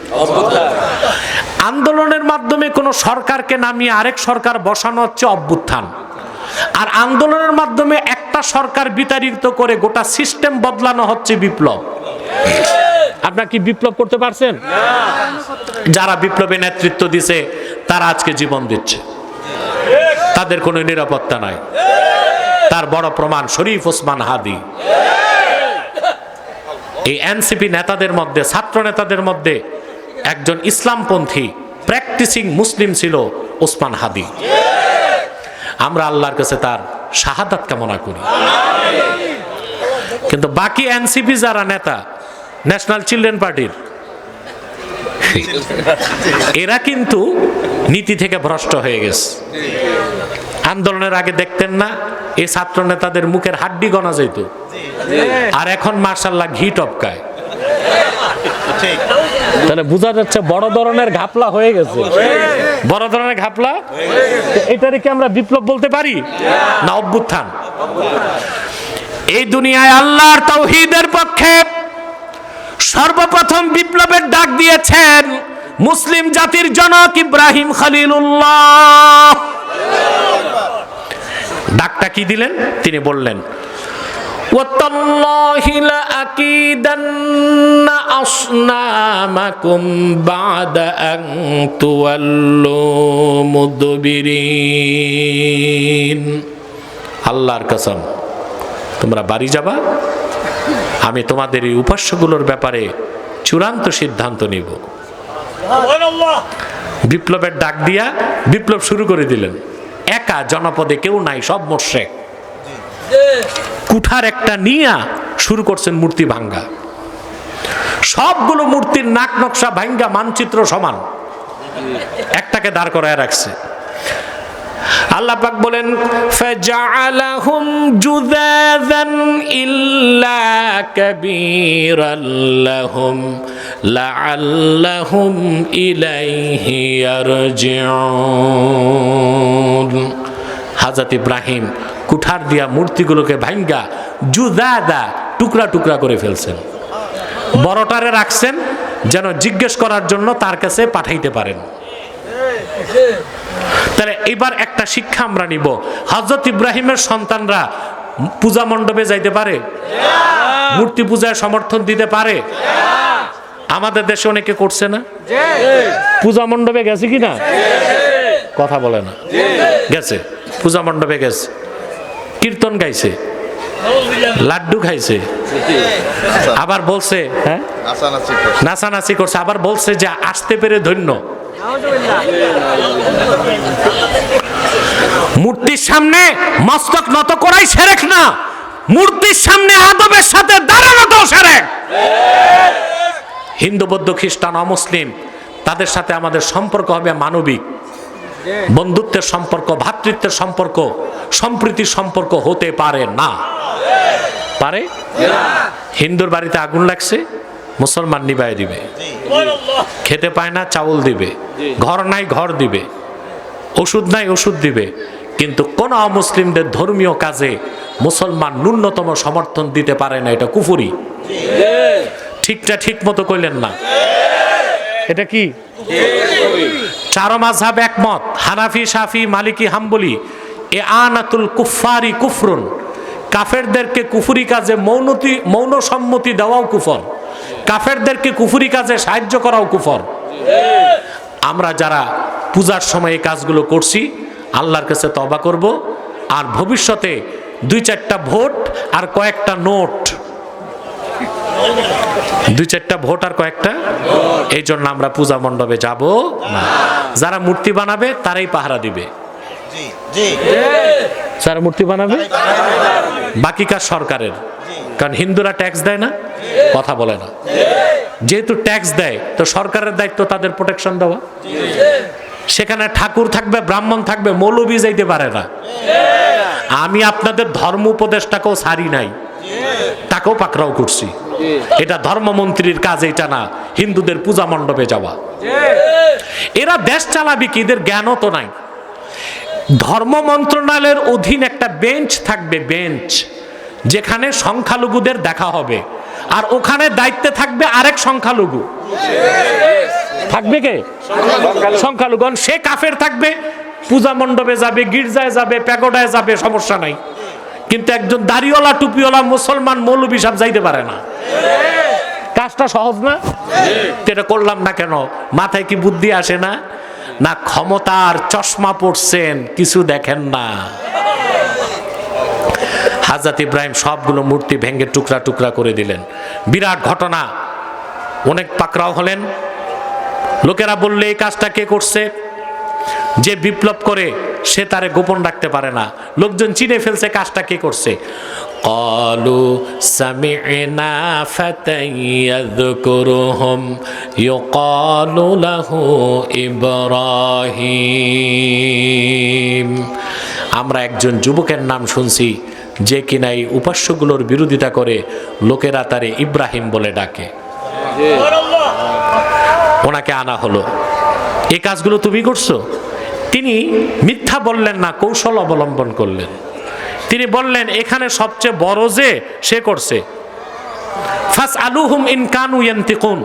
Speaker 1: আন্দোলনের মাধ্যমে কোন সরকারকে নামিয়ে আরেক সরকার বসানো হচ্ছে অভ্যুত্থান, আর আন্দোলনের মাধ্যমে একটা সরকার বিতাড়িত করে গোটা সিস্টেম বদলানো হচ্ছে বিপ্লব। আপনারা কি বিপ্লব করতে পারছেন? যারা বিপ্লবে নেতৃত্ব দিছে তারা আজকে জীবন দিচ্ছে, তাদের কোনো নিরাপত্তা নাই। তার বড় প্রমাণ শরীফ ওসমান হাদি। এই এনসিপি নেতাদের মধ্যে, ছাত্র নেতাদের মধ্যে একজন ইসলামপন্থী প্র্যাকটিসিং মুসলিম ছিল ওসমান হাদি। আমরা আল্লাহর কাছে তার শাহাদাত কামনা করি। কিন্তু বাকি এনসিপি যারা নেতা, ন্যাশনাল চিলড্রেন পার্টির, এরা কিন্তু নীতি থেকে ভ্রষ্ট হয়ে গেছে। আন্দোলনের আগে দেখতেন না এই ছাত্র নেতাদের মুখের হাড্ডি গনা যেত, আর এখন মার্শাল্লাহ ঘি টপকায়। তাহলে বোঝা যাচ্ছে বড় ধরনের ঘাপলা হয়ে গেছে, বড় ধরনের ঘাপলা। এটারে কি আমরা বিপ্লব বলতে পারি না অভ্যুত্থান? এই দুনিয়ায় আল্লাহর তাওহীদের পক্ষে সর্বপ্রথম বিপ্লবের ডাক দিয়েছেন মুসলিম জাতির জনক ইব্রাহিম খলিলুল্লাহ। ডাকটা কি দিলেন? তিনি বললেন, ওয়াতাল্লাহি লাআকিদান্না আসনামাকুম বা'দা আন তুওয়াল্লু মুদবিরিন। আল্লাহর কসম, তোমরা বাড়ি যাবা, আমি তোমাদের এই উপাস্যগুলোর ব্যাপারে চূড়ান্ত সিদ্ধান্ত নিব। বিপ্লবের ডাক দিয়া বিপ্লব শুরু করে দিলেন। একা, জনপদে কেউ নাই, সব মুশরিক। কুঠার একটা নিয়া শুরু করছেন মূর্তি ভাঙ্গা। সবগুলো মূর্তির নাক নকশা ভাঙ্গা, মানচিত্র সমান, একটাকে দাঁড় করায় রাখছে। আল্লাহ পাক বলেন, ফাজআলাহুম জুযাযান ইল্লা কাবীরান লাহুম লাআল্লাহুম ইলাইহি ইয়ারজিউন। হযরত ইব্রাহিম কুঠার দিয়া মূর্তিগুলোকে ভাঙ্গা জুযাযা, টুকরা টুকরা করে ফেলছেন। বড়টারে রাখছেন যেন জিজ্ঞেস করার জন্য তার কাছে পাঠাইতে পারেন। তাহলে এবার একটা শিক্ষা আমরা নিব, হযরত ইব্রাহিমের সন্তানরা পূজা মণ্ডপে যাইতে পারে, মূর্তি পূজায় সমর্থন দিতে পারে। আমাদের দেশে অনেকে করছে না, পূজা মণ্ডপে গেছে কিনা কথা বলে না, গেছে পূজা মণ্ডপে, গেছে কীর্তন গাইছে, লাড্ডু খাইছে, আবার বলছে হ্যাঁ নাচানাচি করছে, আবার বলছে যে আসতে পেরে ধন্য। মূর্তির সামনে মস্তক নত করাই শিরক না, মূর্তির সামনে আদবের সাথে দাঁড়ানোটাও শিরক। হিন্দু, বৌদ্ধ, খ্রিস্টান, অমুসলিম, তাদের সাথে আমাদের সম্পর্ক হবে মানবিক, বন্ধুত্বের সম্পর্ক, ভ্রাতৃত্বের সম্পর্ক, সম্প্রীতির সম্পর্ক হতে পারে না। পারে? হিন্দুর বাড়িতে আগুন লাগছে, মুসলমান নিভায় দিবে। খেতে পায় না, চাউল দিবে। ঘর নাই, ঘর দিবে। ওষুধ নাই, ওষুধ দিবে। কিন্তু কোন অমুসলিমদের ধর্মীয় কাজে মুসলমান ন্যূনতম সমর্থন দিতে পারে না। এটা কুফরি। ঠিকটা ঠিক মতো কইলেন না, এটা কি? চারো মাযহাব একমত, হানাফি, শাফি, মালিকি, হাম্বলি। এ আনাতুল কুফারি কুফরুন, কাফেরদেরকে কুফরি কাজে মৌন সম্মতি দেওয়াও কুফর, কাফেরদেরকে কুফরি কাজে সাহায্য করাও কুফর। আমরা যারা পূজার সময় এই কাজগুলো করছি, আল্লাহর কাছে তওবা করব, আর ভবিষ্যতে 2-4টা ভোট আর কয়েকটা নোট, 2-4টা ভোট আর কয়েকটা, এই জন্য আমরা পূজা মণ্ডপে যাব না। যারা মূর্তি বানাবে তারাই পাহারা দিবে, যারা মূর্তি বানাবে বাকি কাজ সরকারের। কারণ হিন্দুরা ট্যাক্স দেয় না, কথা বলে না। যেহেতু ট্যাক্স দেয়, তো সরকারের দায়িত্ব তাদের প্রোটেকশন দেওয়া। সেখানে ঠাকুর থাকবে, ব্রাহ্মণ থাকবে, মৌলবি যাইতে পারে না। আমি আপনাদের ধর্ম উপদেশটাকেও ছাড়ি নাই, তাকেও পাকড়াও করছি। এটা ধর্মমন্ত্রীর কাজ, এটা না হিন্দুদের পূজা মণ্ডপে যাওয়া। এরা দেশ চালাবে কি, এদের জ্ঞানও তো নাই। ধর্ম মন্ত্রণালয়ের অধীন একটা বেঞ্চ থাকবে, বেঞ্চ, যেখানে সংখ্যালঘুদের দেখা হবে, আর ওখানে দায়িত্বে থাকবে আরেক সংখ্যালঘু। থাকবে কে? সংখ্যালঘু। সে কাফের থাকবে, পূজা মণ্ডপে যাবে, গির্জায় যাবে, প্যাগোডায় যাবে, সমস্যা নাই। কিন্তু একজন দাড়িওয়ালা, টুপিওয়ালা মুসলমান মৌলবি সাহেব যাইতে পারে না। কাজটা সহজ না? এটা করলাম না কেন? মাথায় কি বুদ্ধি আসে না? না ক্ষমতার চশমা পড়ছেন, কিছু দেখেন না। হযরত ইব্রাহিম সবগুলো মূর্তি ভেঙে টুকরা টুকরা করে দিলেন। বিরাট ঘটনা, অনেক পাকড়াও হলেন। লোকেরা বললে এই কাজটা কে করছে? যে বিপ্লব করে সে তারে গোপন রাখতে পারে না, লোকজন চিনে ফেলছে কাজটা কে করছে। ক্বালু সামি'না ফাতান ইয়াযকুরুহুম ইউকালু লাহু ইব্রাহিম। আমরা একজন যুবকের নাম শুনছি যে কিনা এই উপাস্যগুলোর বিরোধিতা করে, লোকেরা তারে ইব্রাহিম বলে ডাকে। ওনাকে আনা হলো। এই কাজগুলো তুমি করছো? তিনি মিথ্যা বললেন না, কৌশল অবলম্বন করলেন। তিনি বললেন এখানে সবচেয়ে বড় যে সে করছে। ফাসআলুহুম ইন কানু ইয়ান্তিকুন।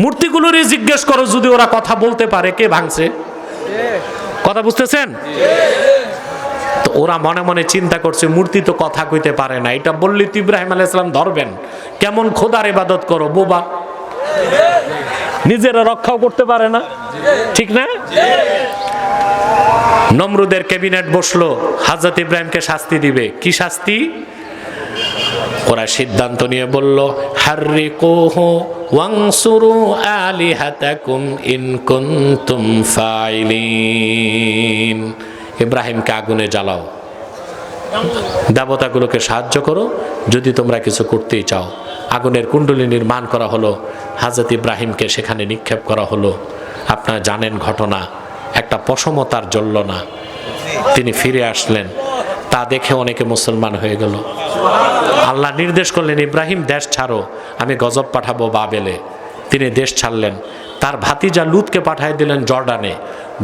Speaker 1: মূর্তিগুলোরই জিজ্ঞেস করো যদি ওরা কথা বলতে পারে, কে ভাঙছে? কথা বুঝতেছেন? তো ওরা মনে মনে চিন্তা করছে মূর্তি তো কথা কইতে পারে না, এটা বললে তো ইব্রাহিম আলাইহিস সালাম ধরবেন, কেমন খোদার ইবাদত করো বোবা, নিজেরা রক্ষাও করতে পারে না, ঠিক না? নমরুদের ক্যাবিনেট বসলো, হযরত ইব্রাহিমকে শাস্তি দিবে। কি শাস্তি? ওরা সিদ্ধান্ত নিয়ে বলল হাররিকুহু ওয়ানসুরু আলিহাতাকুম ইন কুনতুম ফাইলিন। ইব্রাহিমকে আগুনে জ্বালাও, দেবতাগুলোকে সাহায্য করো যদি তোমরা কিছু করতেই চাও। আগুনের কুণ্ডলী নির্মাণ করা হলো, হযরত ইব্রাহিমকে সেখানে নিক্ষেপ করা হলো। আপনারা জানেন ঘটনা, একটা পশমতার জ্বলল না, তিনি ফিরে আসলেন। তা দেখে অনেকে মুসলমান হয়ে গেল। আল্লাহ নির্দেশ করলেন ইব্রাহিম দেশ ছাড়ো, আমি গজব পাঠাবো বাবেলে। তিনি দেশ ছাড়লেন। তার ভাতিজা লুতকে পাঠিয়ে দিলেন জর্ডানে,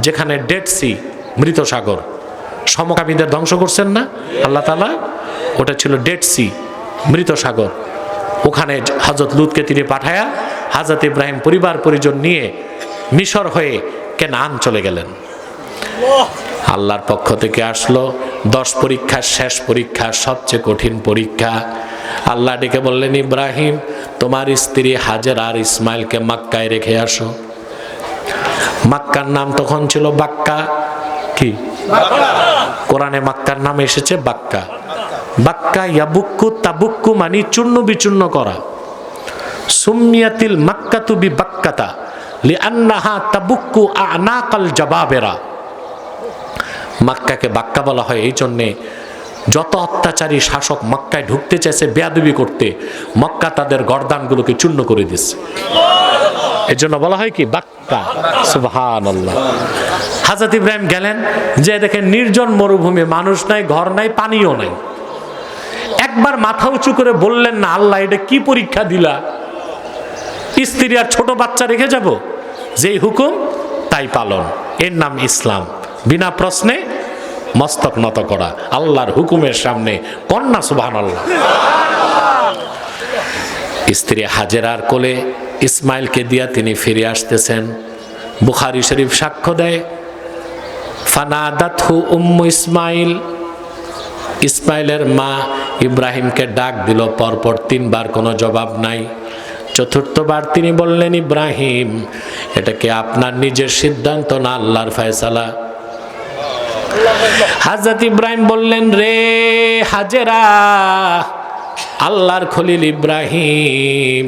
Speaker 1: যেখানে ডেড সি, মৃত সাগর, সমকামীদের ধ্বংস করছেন না আল্লাহ তাআলা, ওটা ছিল ডেড সি, মৃত সাগর। ওখানে হযরত লুতকে তিনি পাঠায়া হযরত ইব্রাহিম পরিবার পরিজন নিয়ে মিশর হয়ে কেনান চলে গেলেন। আল্লাহর পক্ষ থেকে আসলো 10 পরীক্ষার শেষ পরীক্ষা, সবচেয়ে কঠিন পরীক্ষা। আল্লাহ ডেকে বললেন ইব্রাহিম তোমার স্ত্রী হাজেরা আর ইসমাইলকে মক্কায় রেখে আসো। মক্কার নাম তখন ছিল বাক্কা। কি কোরআনে মক্কার নাম এসেছে বাক্কা। বাক্কা ইয়াবুক্কু তাবুক্কু মানে চূর্ণ বিচূর্ণ করা। সুমিয়াতিল মাক্কাতু বিবাক্কাতা লিআন্নাহা তাবুক্কু আনাকাল জাবাবেরা। মক্কাকে বাক্কা বলা হয় এই জন্যে যত অত্যাচারী শাসক মক্কায় ঢুকতে চাইছে বেয়াদবি করতে, মক্কা তাদের গর্দানগুলোকে চূর্ণ করে দিচ্ছে, এই জন্য বলা হয় কি বাক্কা। সুবহানাল্লাহ। হযরত ইব্রাহিম গেলেন, যে দেখেন নির্জন মরুভূমি, মানুষ নাই, ঘর নাই, পানিও নাই। একবার মাথা উঁচু করে বললেন না আল্লাহ এটা কি পরীক্ষা দিলা, স্ত্রী আর ছোট বাচ্চা রেখে যাব? যেই হুকুম তাই পালন, এর নাম ইসলাম। বিনা প্রশ্নে মস্তক নত করা আল্লাহর হুকুমের সামনে। কন্যা সুবহানাল্লাহ। স্ত্রী হাজেরার কোলে ইসমাইলকে দিয়া তিনি ফিরে আসতেছেন। বুখারী শরীফ সাক্ষ্য দেয় ফানাদাতহু উম্মু ইসমাইল। ইসমাইলের মা ইব্রাহিমকে ডাক দিল, পরপর 3 বার, কোনো জবাব নাই। চতুর্থবার তিনি বললেন ইব্রাহিম এটা কি আপনার নিজের সিদ্ধান্ত না আল্লাহর ফয়সালা? হযরত ইব্রাহিম বললেন রে হাজেরা, আল্লাহর খলিল ইব্রাহিম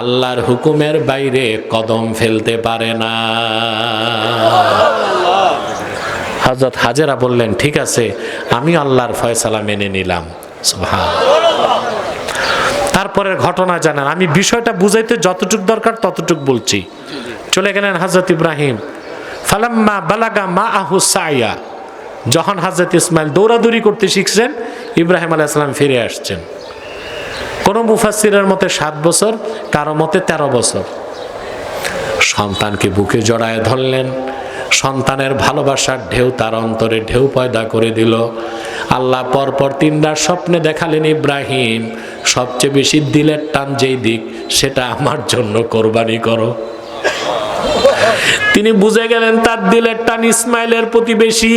Speaker 1: আল্লাহর হুকুমের বাইরে কদম ফেলতে পারে না। হযরত হাজেরা বললেন ঠিক আছে, আমি আল্লাহর ফয়সালা মেনে নিলাম। সুবহানাল্লাহ। তারপরের ঘটনা জানেন, আমি বিষয়টা বুঝাইতে যতটুক দরকার ততটুক বলছি। চলে গেলেন হযরত ইব্রাহিম। ফালাম্মা বালাগা মাআহু সাইয়া, যখন হযরত ইসমাইল দৌড়াদৌড়ি করতে শিখছেন, ইব্রাহিম আলাইহিস সালাম ফিরে আসছেন। কোন মুফাসসিরের মতে 7 বছর, কারো মতে 13 বছর। সন্তানকে বুকে জড়ায় ধরলেন। সন্তানের ভালোবাসার ঢেউ তার অন্তরে ঢেউ পয়দা করে দিল। আল্লাহ পরপর 3বার স্বপ্নে দেখালেন ইব্রাহিম সবচেয়ে বেশি দিলের টান যেই দিক সেটা আমার জন্য কোরবানি করো। তিনি বুঝে গেলেন তার দিলের টান ইসমাইলের প্রতি বেশি।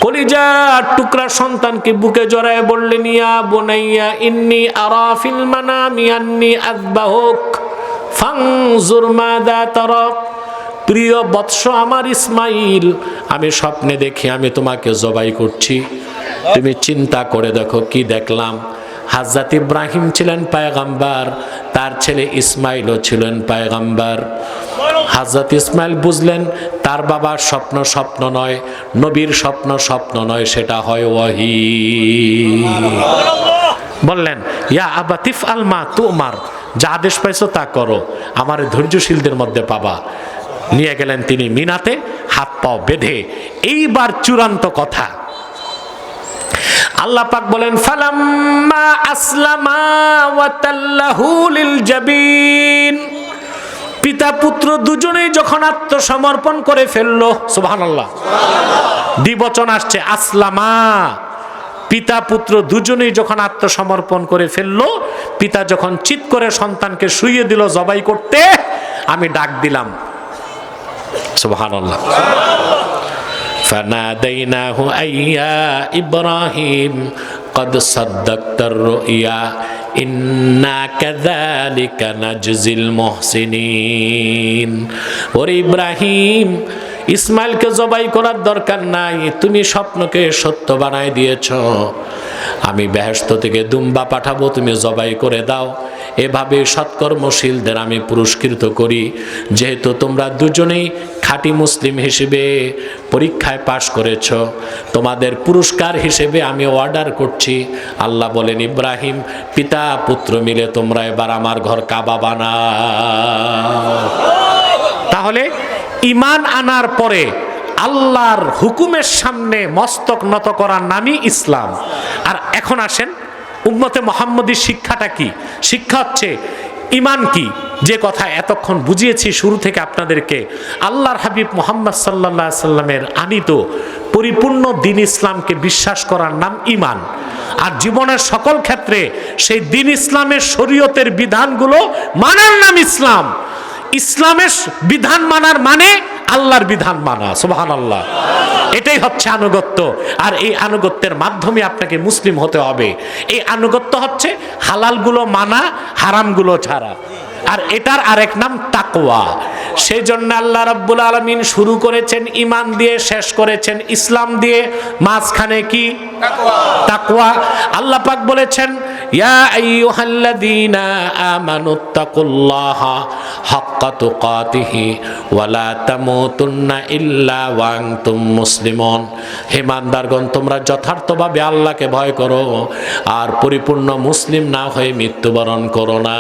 Speaker 1: কলিজার টুকরা সন্তানকে বুকে জড়ায় বললেন, ইয়া বুনাইয়া ইন্নী আরা ফিল মানামি আন্নী আযবাহুক ফানজুর মাযা তারা। প্রিয় বৎস আমার ইসমাইল, আমি স্বপ্নে দেখি আমি তোমাকে জবাই করছি, তুমি চিন্তা করে দেখো কি দেখলাম। হযরত ইব্রাহিম ছিলেন পয়গম্বর, তার ছেলে ইসমাইলও ছিলেন পয়গম্বর। হযরত ইসমাইল বুঝলেন তার বাবার স্বপ্ন স্বপ্ন নয়, নবীর স্বপ্ন স্বপ্ন নয়, সেটা হয় ওয়াহি। বললেন, ইয়া আবাতিফ আল মা তুমার, যা আদেশ পাইছো তা করো, আমার ধৈর্যশীলদের মধ্যে পাবা। নিয়ে গেলেন তিনি মিনাতে, হাত পাও বেঁধে। এইবার চূড়ান্ত কথা, আল্লাহ পাক বলেন, ফালাম্মা আসলামা ওয়া তাল্লাহু লিল জাবিন। পিতা পুত্র দুজনেই যখন আত্মসমর্পণ করে ফেললো, সুবহানাল্লাহ, দ্বিবচন আসছে আসলামা, পিতা পুত্র দুজনেই যখন আত্মসমর্পণ করে ফেললো, পিতা যখন চিৎ করে সন্তানকে শুইয়ে দিল জবাই করতে, আমি ডাক দিলাম, সুবহানাল্লাহ। فناديناه أي يا إبراهيم قد صدقت الرؤيا إنا كذلك نجزي المحسنين। ওরে ইব্রাহিম, ইসমাইলকে জবাই করার দরকার নাই, তুমি স্বপ্নকে সত্য বানাই দিয়েছ। আমি বেহেশত থেকে দুম্বা পাঠাবো, তুমি জবাই করে দাও। এভাবে সৎকর্মশীলদের আমি পুরস্কৃত করি। যেহেতু তোমরা দুজনেই খাঁটি মুসলিম হিসেবে পরীক্ষায় পাশ করেছ, তোমাদের পুরস্কার হিসেবে আমি অর্ডার করছি। আল্লাহ বলেন, ইব্রাহিম, পিতা পুত্র মিলে তোমরা এবার আমার ঘর কাবা বানাও। তাহলে ঈমান আনার পরে আল্লাহর হুকুমের সামনে মস্তক নত করার নামই ইসলাম। আর এখন আসেন, উম্মতে মুহাম্মদীর শিক্ষাটা কি? শিক্ষা হচ্ছে ঈমান কি, যে কথা এতক্ষণ বুঝিয়েছি শুরু থেকে আপনাদেরকে। আল্লাহর হাবিব মুহাম্মদ সাল্লাল্লাহু আলাইহি সাল্লামের আনিত পরিপূর্ণ দ্বীন ইসলামকে বিশ্বাস করার নাম ঈমান। আর জীবনের সকল ক্ষেত্রে সেই দ্বীন ইসলামের শরীয়তের বিধানগুলো মানার নাম ইসলাম। ইসলামের বিধান মানার মানে আল্লাহর বিধান মানা, সুবহানাল্লাহ। এটাই হচ্ছে আনুগত্য। আর এই আনুগত্যের মাধ্যমে আপনাকে মুসলিম হতে হবে। এই আনুগত্য হচ্ছে হালালগুলো মানা, হারামগুলো ছাড়া। আর এটার আরেক নাম তাকওয়া। সেই জন্য আল্লাহ রাব্বুল আলামিন শুরু করেছেন ঈমান দিয়ে, শেষ করেছেন ইসলাম দিয়ে, মাঝখানে কি? তাকওয়া। আল্লাহ পাক বলেছেন, ইয়া আইয়ুহাল্লাযীনা আমানুত্তাকুল্লাহা হাক্কা তুকাতিহি ওয়া লা তামুতুন্না ইল্লা ওয়া আনতুম মুসলিমুন। হে ইমানদারগণ, তোমরা যথার্থভাবে আল্লাহকে ভয় করো আর পরিপূর্ণ মুসলিম না হয়ে মৃত্যুবরণ করো না।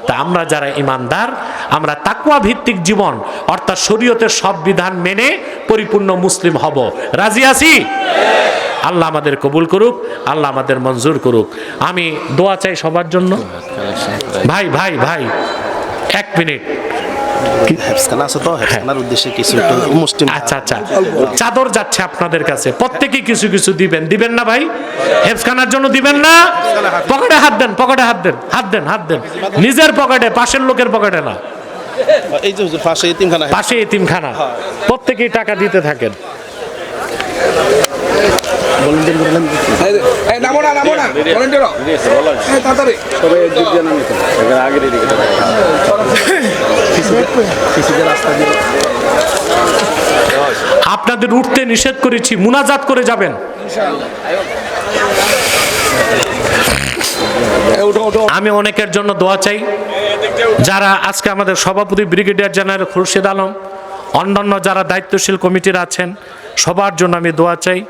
Speaker 1: তা আমরা যারা ইমানদার, আমরা তাকওয়া ভিত্তিক জীবন অর্থাৎ শরীয়তের সব বিধান মেনে পরিপূর্ণ মুসলিম হব। রাজি আছি? আল্লাহ আমাদের কবুল করুক, আল্লাহ আমাদের মঞ্জুর করুক। আমি দোয়া চাই সবার জন্য। ভাই ভাই ভাই, এক মিনিট। আচ্ছা আচ্ছা, চাদর যাচ্ছে আপনাদের কাছে, প্রত্যেকে কিছু কিছু দিবেন। দিবেন না ভাই? হেফখানার জন্য দিবেন না? পকেটে হাত দেন, পকেটে হাত দেন, হাত দেন, হাত দেন। নিজের পকেটে, পাশের লোকের পকেটে না।
Speaker 4: এই যে পাশে এতিমখানা,
Speaker 1: পাশে এতিমখানা, প্রত্যেকেই টাকা দিতে থাকেন। আপনাদের উঠতে নিষেধ করেছি, মুনাজাত করে যাবেন। আমি অনেকের জন্য দোয়া চাই, যারা আজকে আমাদের সভাপতি ব্রিগেডিয়ার জেনারেল খুরশিদ আলম, অন্যান্য যারা দায়িত্বশীল কমিটির আছেন, সবার জন্য আমি দোয়া চাই।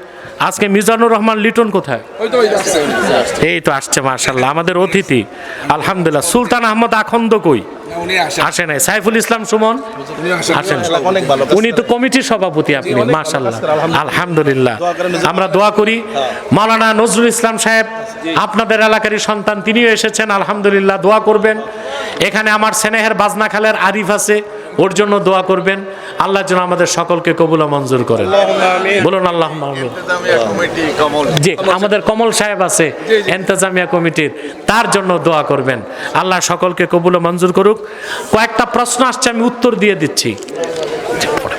Speaker 1: আজকে মিজানুর রহমান লিটন কোথায়? এই তো আসছে, মাশাআল্লাহ, আমাদের অতিথি। আলহামদুলিল্লাহ। সুলতান আহমদ আখন্দ কই? আসে নাই। সাইফুল ইসলাম সুমন আসেন, উনি তো কমিটির সভাপতি। আপনি মাশাআল্লাহ, আলহামদুলিল্লাহ। আমরা দোয়া করি মাওলানা নজরুল ইসলাম সাহেব, আপনাদের এলাকারই সন্তান, তিনিও এসেছেন, আলহামদুলিল্লাহ। দোয়া করবেন। এখানে আমার স্নেহের বাজনা খালের আরিফ আছে, ওর জন্য দোয়া করবেন। আল্লাহ যেন আমাদের সকলকে কবুল ও মঞ্জুর করেন। বলুন আল্লাহুম্মা আমিন। জি, আমাদের কমল সাহেব আছে ইন্তেজামিয়া কমিটির, তার জন্য দোয়া করবেন। আল্লাহ সকলকে কবুল ও মঞ্জুর করুক। কয়েকটা প্রশ্ন আসছে, আমি উত্তর দিয়ে দিচ্ছি।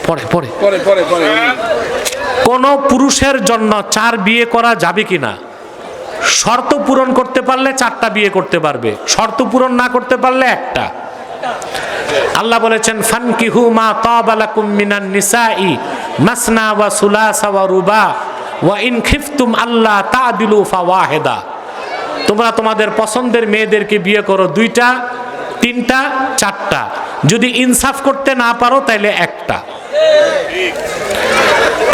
Speaker 1: পরে পরে পরে কোনো পুরুষের জন্য 4 বিয়ে করা যাবে কিনা, শর্ত পূরণ করতে পারলে 4টা বিয়ে করতে পারবে, শর্ত পূরণ না করতে পারলে 1টা। আল্লাহ বলেছেন ফানকিহু মা তাবা লাকুম মিনান নিসাই মাসনা ওয়া সুলাসা ওয়া রুবা ওয়া ইন খিফতুম আল্লা তা'দিলু ফাওয়াহিদা। তোমরা তোমাদের পছন্দের মেয়েদেরকে বিয়ে করো 2টা, 3টা, 4টা। যদি ইনসাফ করতে না পারো তাইলে 1টা।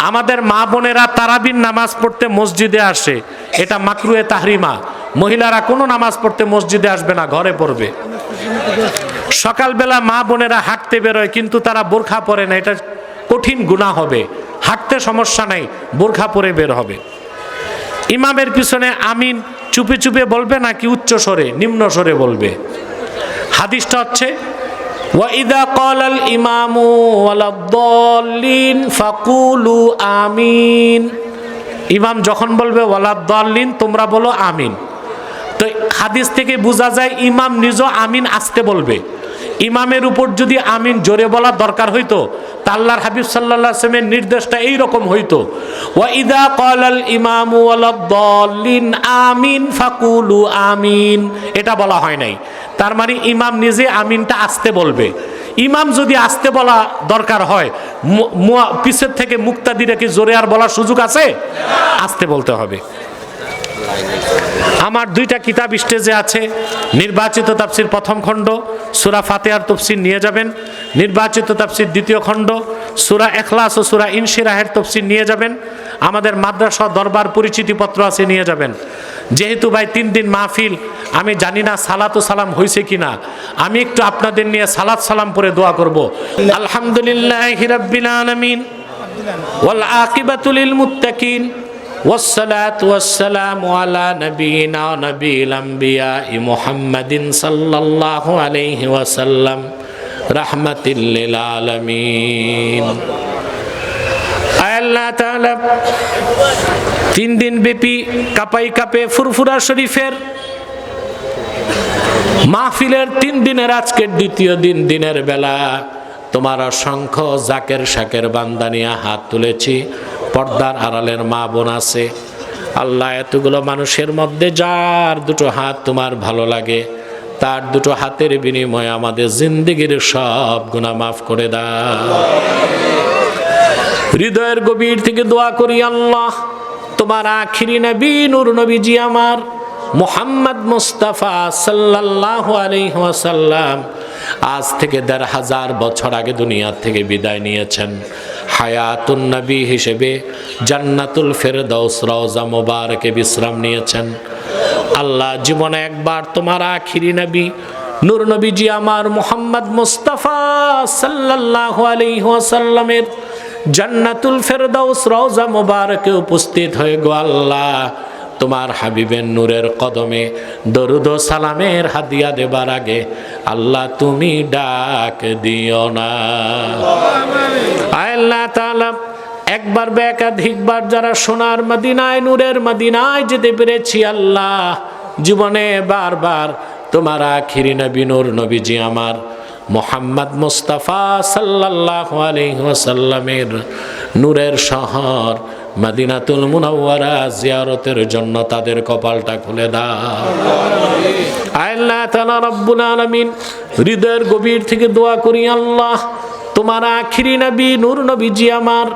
Speaker 1: আমাদের মা বোনেরা তারাবির নামাজ পড়তে মসজিদে আসে, এটা মাকরুহে তাহরিমা। মহিলারা কোনো নামাজ পড়তে মসজিদে আসবে না, ঘরে পড়বে। সকালবেলা মা বোনেরা হাঁটতে বেরোয় কিন্তু তারা বোরখা পরে না, এটা কঠিন গুনাহ হবে। হাঁটতে সমস্যা নাই, বোরখা পরে বের হবে। ইমামের পিছনে আমিন চুপে চুপে বলবে নাকি উচ্চ স্বরে, নিম্ন স্বরে বলবে? হাদিসটা হচ্ছে ওয়াইদা ক্বালাল ইমামু ওয়ালাদ-দাল্লিন ফাকুলু আমিন। ইমাম যখন বলবে ওয়ালাদ-দাল্লিন, তোমরা বলো আমিন। তো হাদিস থেকে বোঝা যায় ইমাম নিজে আমিন আস্তে বলবে। ইমামের উপর যদি আমিন জোরে বলা দরকার হইতো তা আল্লাহর হাবিব সাল্লাল্লাহু আলাইহি ওয়াসাল্লামের নির্দেশটা এইরকম হইতো, ওয়াইদা ক্বালাল ইমামু ওয়ালাদ-দাল্লিন আমিন ফাকুলু আমিন। এটা বলা হয় নাই। তার মানে ইমাম নিজে আমিনটা আস্তে বলবে। ইমাম যদি আস্তে বলা দরকার হয়, পিছের থেকে মুক্তাদিরা কি জোরে আর বলার সুযোগ আছে? আস্তে বলতে হবে। আমার 2টা কিতাব স্টেজে আছে। নির্বাচিত তাফসির 1ম খণ্ড সূরা ফাতিহার তাফসির নিয়ে যাবেন। নির্বাচিত তাফসির 2য় খণ্ড সূরা ইখলাস ও সূরা ইনশিরাহের তাফসির নিয়ে যাবেন। আমাদের মাদ্রাসা দরবার পরিচিতিপত্র আছে, নিয়ে যাবেন। যেহেতু ভাই 3 দিন মাহফিল, আমি জানি না সালাত ও সালাম হয়েছে কিনা, আমি একটু আপনাদের নিয়ে সালাত সালাম পরে দোয়া করব। আলহামদুলিল্লাহি রাব্বিল আলামিন ওয়াল আকিবাতু লিল মুত্তাকিন والصلاة والسلام على نبينا ونبي الأنبياء محمد صلى الله عليه وسلم رحمة للعالمين। আল্লাহ তাআলা 3 দিন ব্যাপী কাপাই কাপে ফুরফুরা শরীফের মাহফিলের 3 দিনের আজকের 2য় দিন, দিনের বেলা তোমার অসংখ্য জাকের শাকের বান্দা নিয়ে হাত তুলেছি। পর্দার আড়ালের মা বোন আছে। আল্লাহ, এতগুলো মানুষের মধ্যে যার 2টো হাত তোমার ভালো লাগে, তার 2টো হাতের বিনিময়ে আমাদের জিন্দেগির সব গুনাহ মাফ করে দাও। হৃদয়ের গভীর থেকে দোয়া করি, আল্লাহ তোমার আখিরি নবী নূর নবীজি আমার মুহাম্মদ মুস্তাফা সাল্লাল্লাহু আলাইহি ওয়াসাল্লাম আজ থেকে ১৫০০ বছর আগে দুনিয়া থেকে বিদায় নিয়েছেন। হায়াতুন নবী হিসেবে জান্নাতুল ফেরদাউস রওজা মুবারকে বিশ্রাম নিয়েছেন। আল্লাহ, জীবনে একবার তোমার আখিরি নবী নূর নবীজি আমার মুহাম্মদ মুস্তাফা সাল্লাল্লাহু আলাইহি ওয়াসাল্লামের জান্নাতুল ফেরদাউস রওজা মুবারকে উপস্থিত হয়ে গো আল্লাহ, তোমার হাবিবের নূরের কদমে দরুদ ও সালামের হাদিয়া দেবার আগে আল্লাহ তুমি ডাক দিও না। আল্লাহ তাআলা, একবার বা একাধিকবার যারা সোনার মদিনায় নূরের মদিনায় যেতে পেরেছি আল্লাহ, জীবনে বারবার তোমার আখিরি নবী নূর নবীজি আমার মুহাম্মদ মুস্তাফা সাল্লাল্লাহু আলাইহি ওয়াসাল্লামের নূরের শহর মদিনাতুল মুনাওয়ারা জিয়ারতের জন্য তাদের কপালটা খুলে দাও। আল্লাহ তাআলা রব্বুল আলামিন, হৃদয়ের গভীর থেকে দোয়া করি, আল্লাহ তোমার আখিরি নবী নূর নবীজি আমার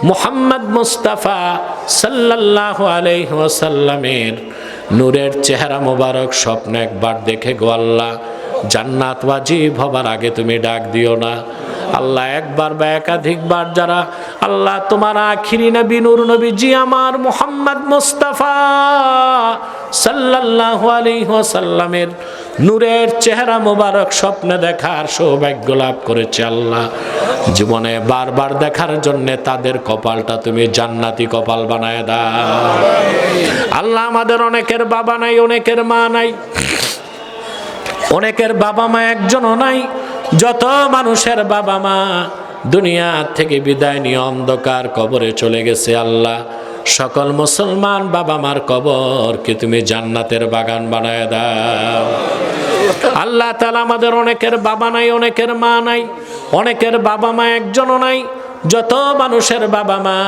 Speaker 1: মুহাম্মদ মুস্তাফা সাল্লাল্লাহু আলাইহি ওয়াসাল্লামের নূরের চেহারা মোবারক স্বপ্ন একবার দেখে গো আল্লাহ, জান্নাত ওয়াজিব হবার আগে তুমি ডাক দিও না। আল্লাহ, একবার বা একাধিকবার যারা আল্লাহ তোমার আখিরি নবী নূর নবীজি আমার মুহাম্মদ মুস্তাফা সাল্লাল্লাহু আলাইহি ওয়াসাল্লামের নূরের চেহারা মোবারক স্বপ্নে দেখার সৌভাগ্য লাভ করেছে আল্লাহ, জীবনে বারবার দেখার জন্য তাদের কপালটা তুমি জান্নাতি কপাল বানায় দাও। আল্লাহ, আমাদের অনেকের বাবা নাই, অনেকের মা নাই, অনেকের বাবা মা একজনও নাই। যত মানুষের বাবা মা দুনিয়া থেকে বিদায় নিয়ে অন্ধকার কবরে চলে গেছে আল্লাহ, সকল মুসলমান বাবা মার কবরকে তুমি জান্নাতের বাগান বানায় দাও। আল্লাহ তাআলা, আমাদের অনেকের বাবা নাই, অনেকের মা নাই, অনেকের বাবা মা একজনও নাই। যত মানুষের বাবা মা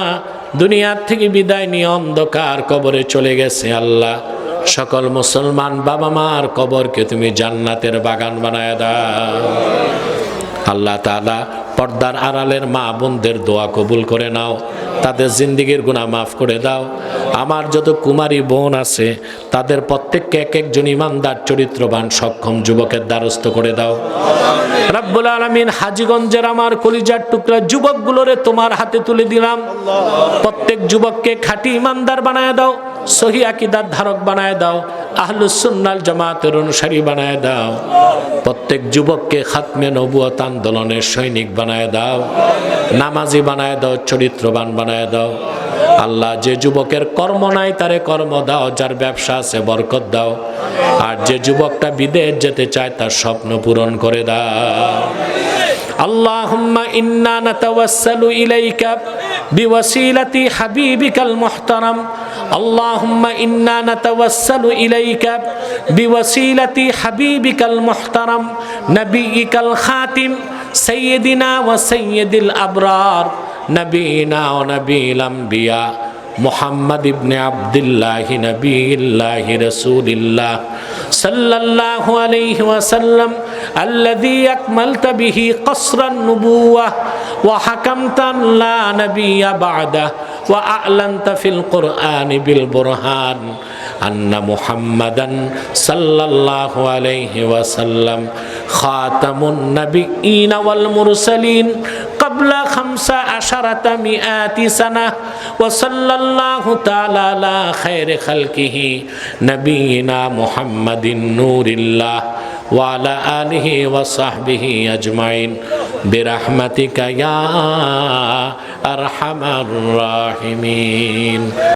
Speaker 2: দুনিয়ার থেকে বিদায় নিয়ে অন্ধকার কবরে চলে গেছে। আল্লাহ সকল মুসলমান বাবা মার কবরকে তুমি জান্নাতের বাগান বানায় দাও। আল্লাহ তাআলা পর্দার আড়ালের মা বোনদের দোয়া কবুল করে নাও, তাদের জিন্দেগির গুনাহ মাফ করে দাও। আমার যত কুমারী বোন আছে তাদের প্রত্যেককে এক একজন ইমানদার চরিত্রবান সক্ষম যুবকের দ্বারস্থ করে দাও। রব্বুল আলামিন, হাজীগঞ্জের আমার কলিজার টুকরা যুবকগুলোরে তোমার হাতে তুলে দিলাম। প্রত্যেক যুবককে খাঁটি ইমানদার বানায় দাও, সহি আকীদার ধারক বানায় দাও, আহলুস সুন্নাল জামাতের অনুসারী বানায় দাও। প্রত্যেক যুবককে খাতমে নবুয়ত আন্দোলনের সৈনিক বানায় দাও, নামাজি বানায় দাও, চরিত্রবান বানায় দাও। আল্লাহ, যে যুবকের কর্ম নাই তারে কর্ম দাও, যার ব্যবসা আছে বরকত দাও, আর যে যুবকটা বিদেশ যেতে চায় তার স্বপ্ন পূরণ করে দাও। আল্লাহুম্মা ইন্না নাতাওয়াসসালু ইলাইকা বিওয়াসিলাতি হাবিবিকাল মুহতারাম। আল্লাহুম্মা ইন্না নাতাওয়াসসালু ইলাইকা বিওয়াসিলাতি হাবিবিকাল মুহতারাম নবিয়িকাল খাতিম সাইয়্যিদিনা ওয়া সাইয়্যিদিল আবরার নবীনা ওয়া নবীল আম্বিয়া মুহাম্মদ ইবনে আব্দুল্লাহ নবিয়্যিল্লাহ রাসূলিল্লাহ সাল্লাল্লাহু আলাইহি ওয়াসাল্লাম الذي أكملت به قصر النبوة وحكمت لا نبي بعده وأعلنت في القرآن بالبرهان أن محمدا صلى الله عليه وسلم خاتم النبيين والمرسلين قبل 15 سنة وصلى الله تعالى على خير خلقه نبينا محمد نور الله وعلى آله وصحبه أجمعين برحمتك يا أرحم الراحمين।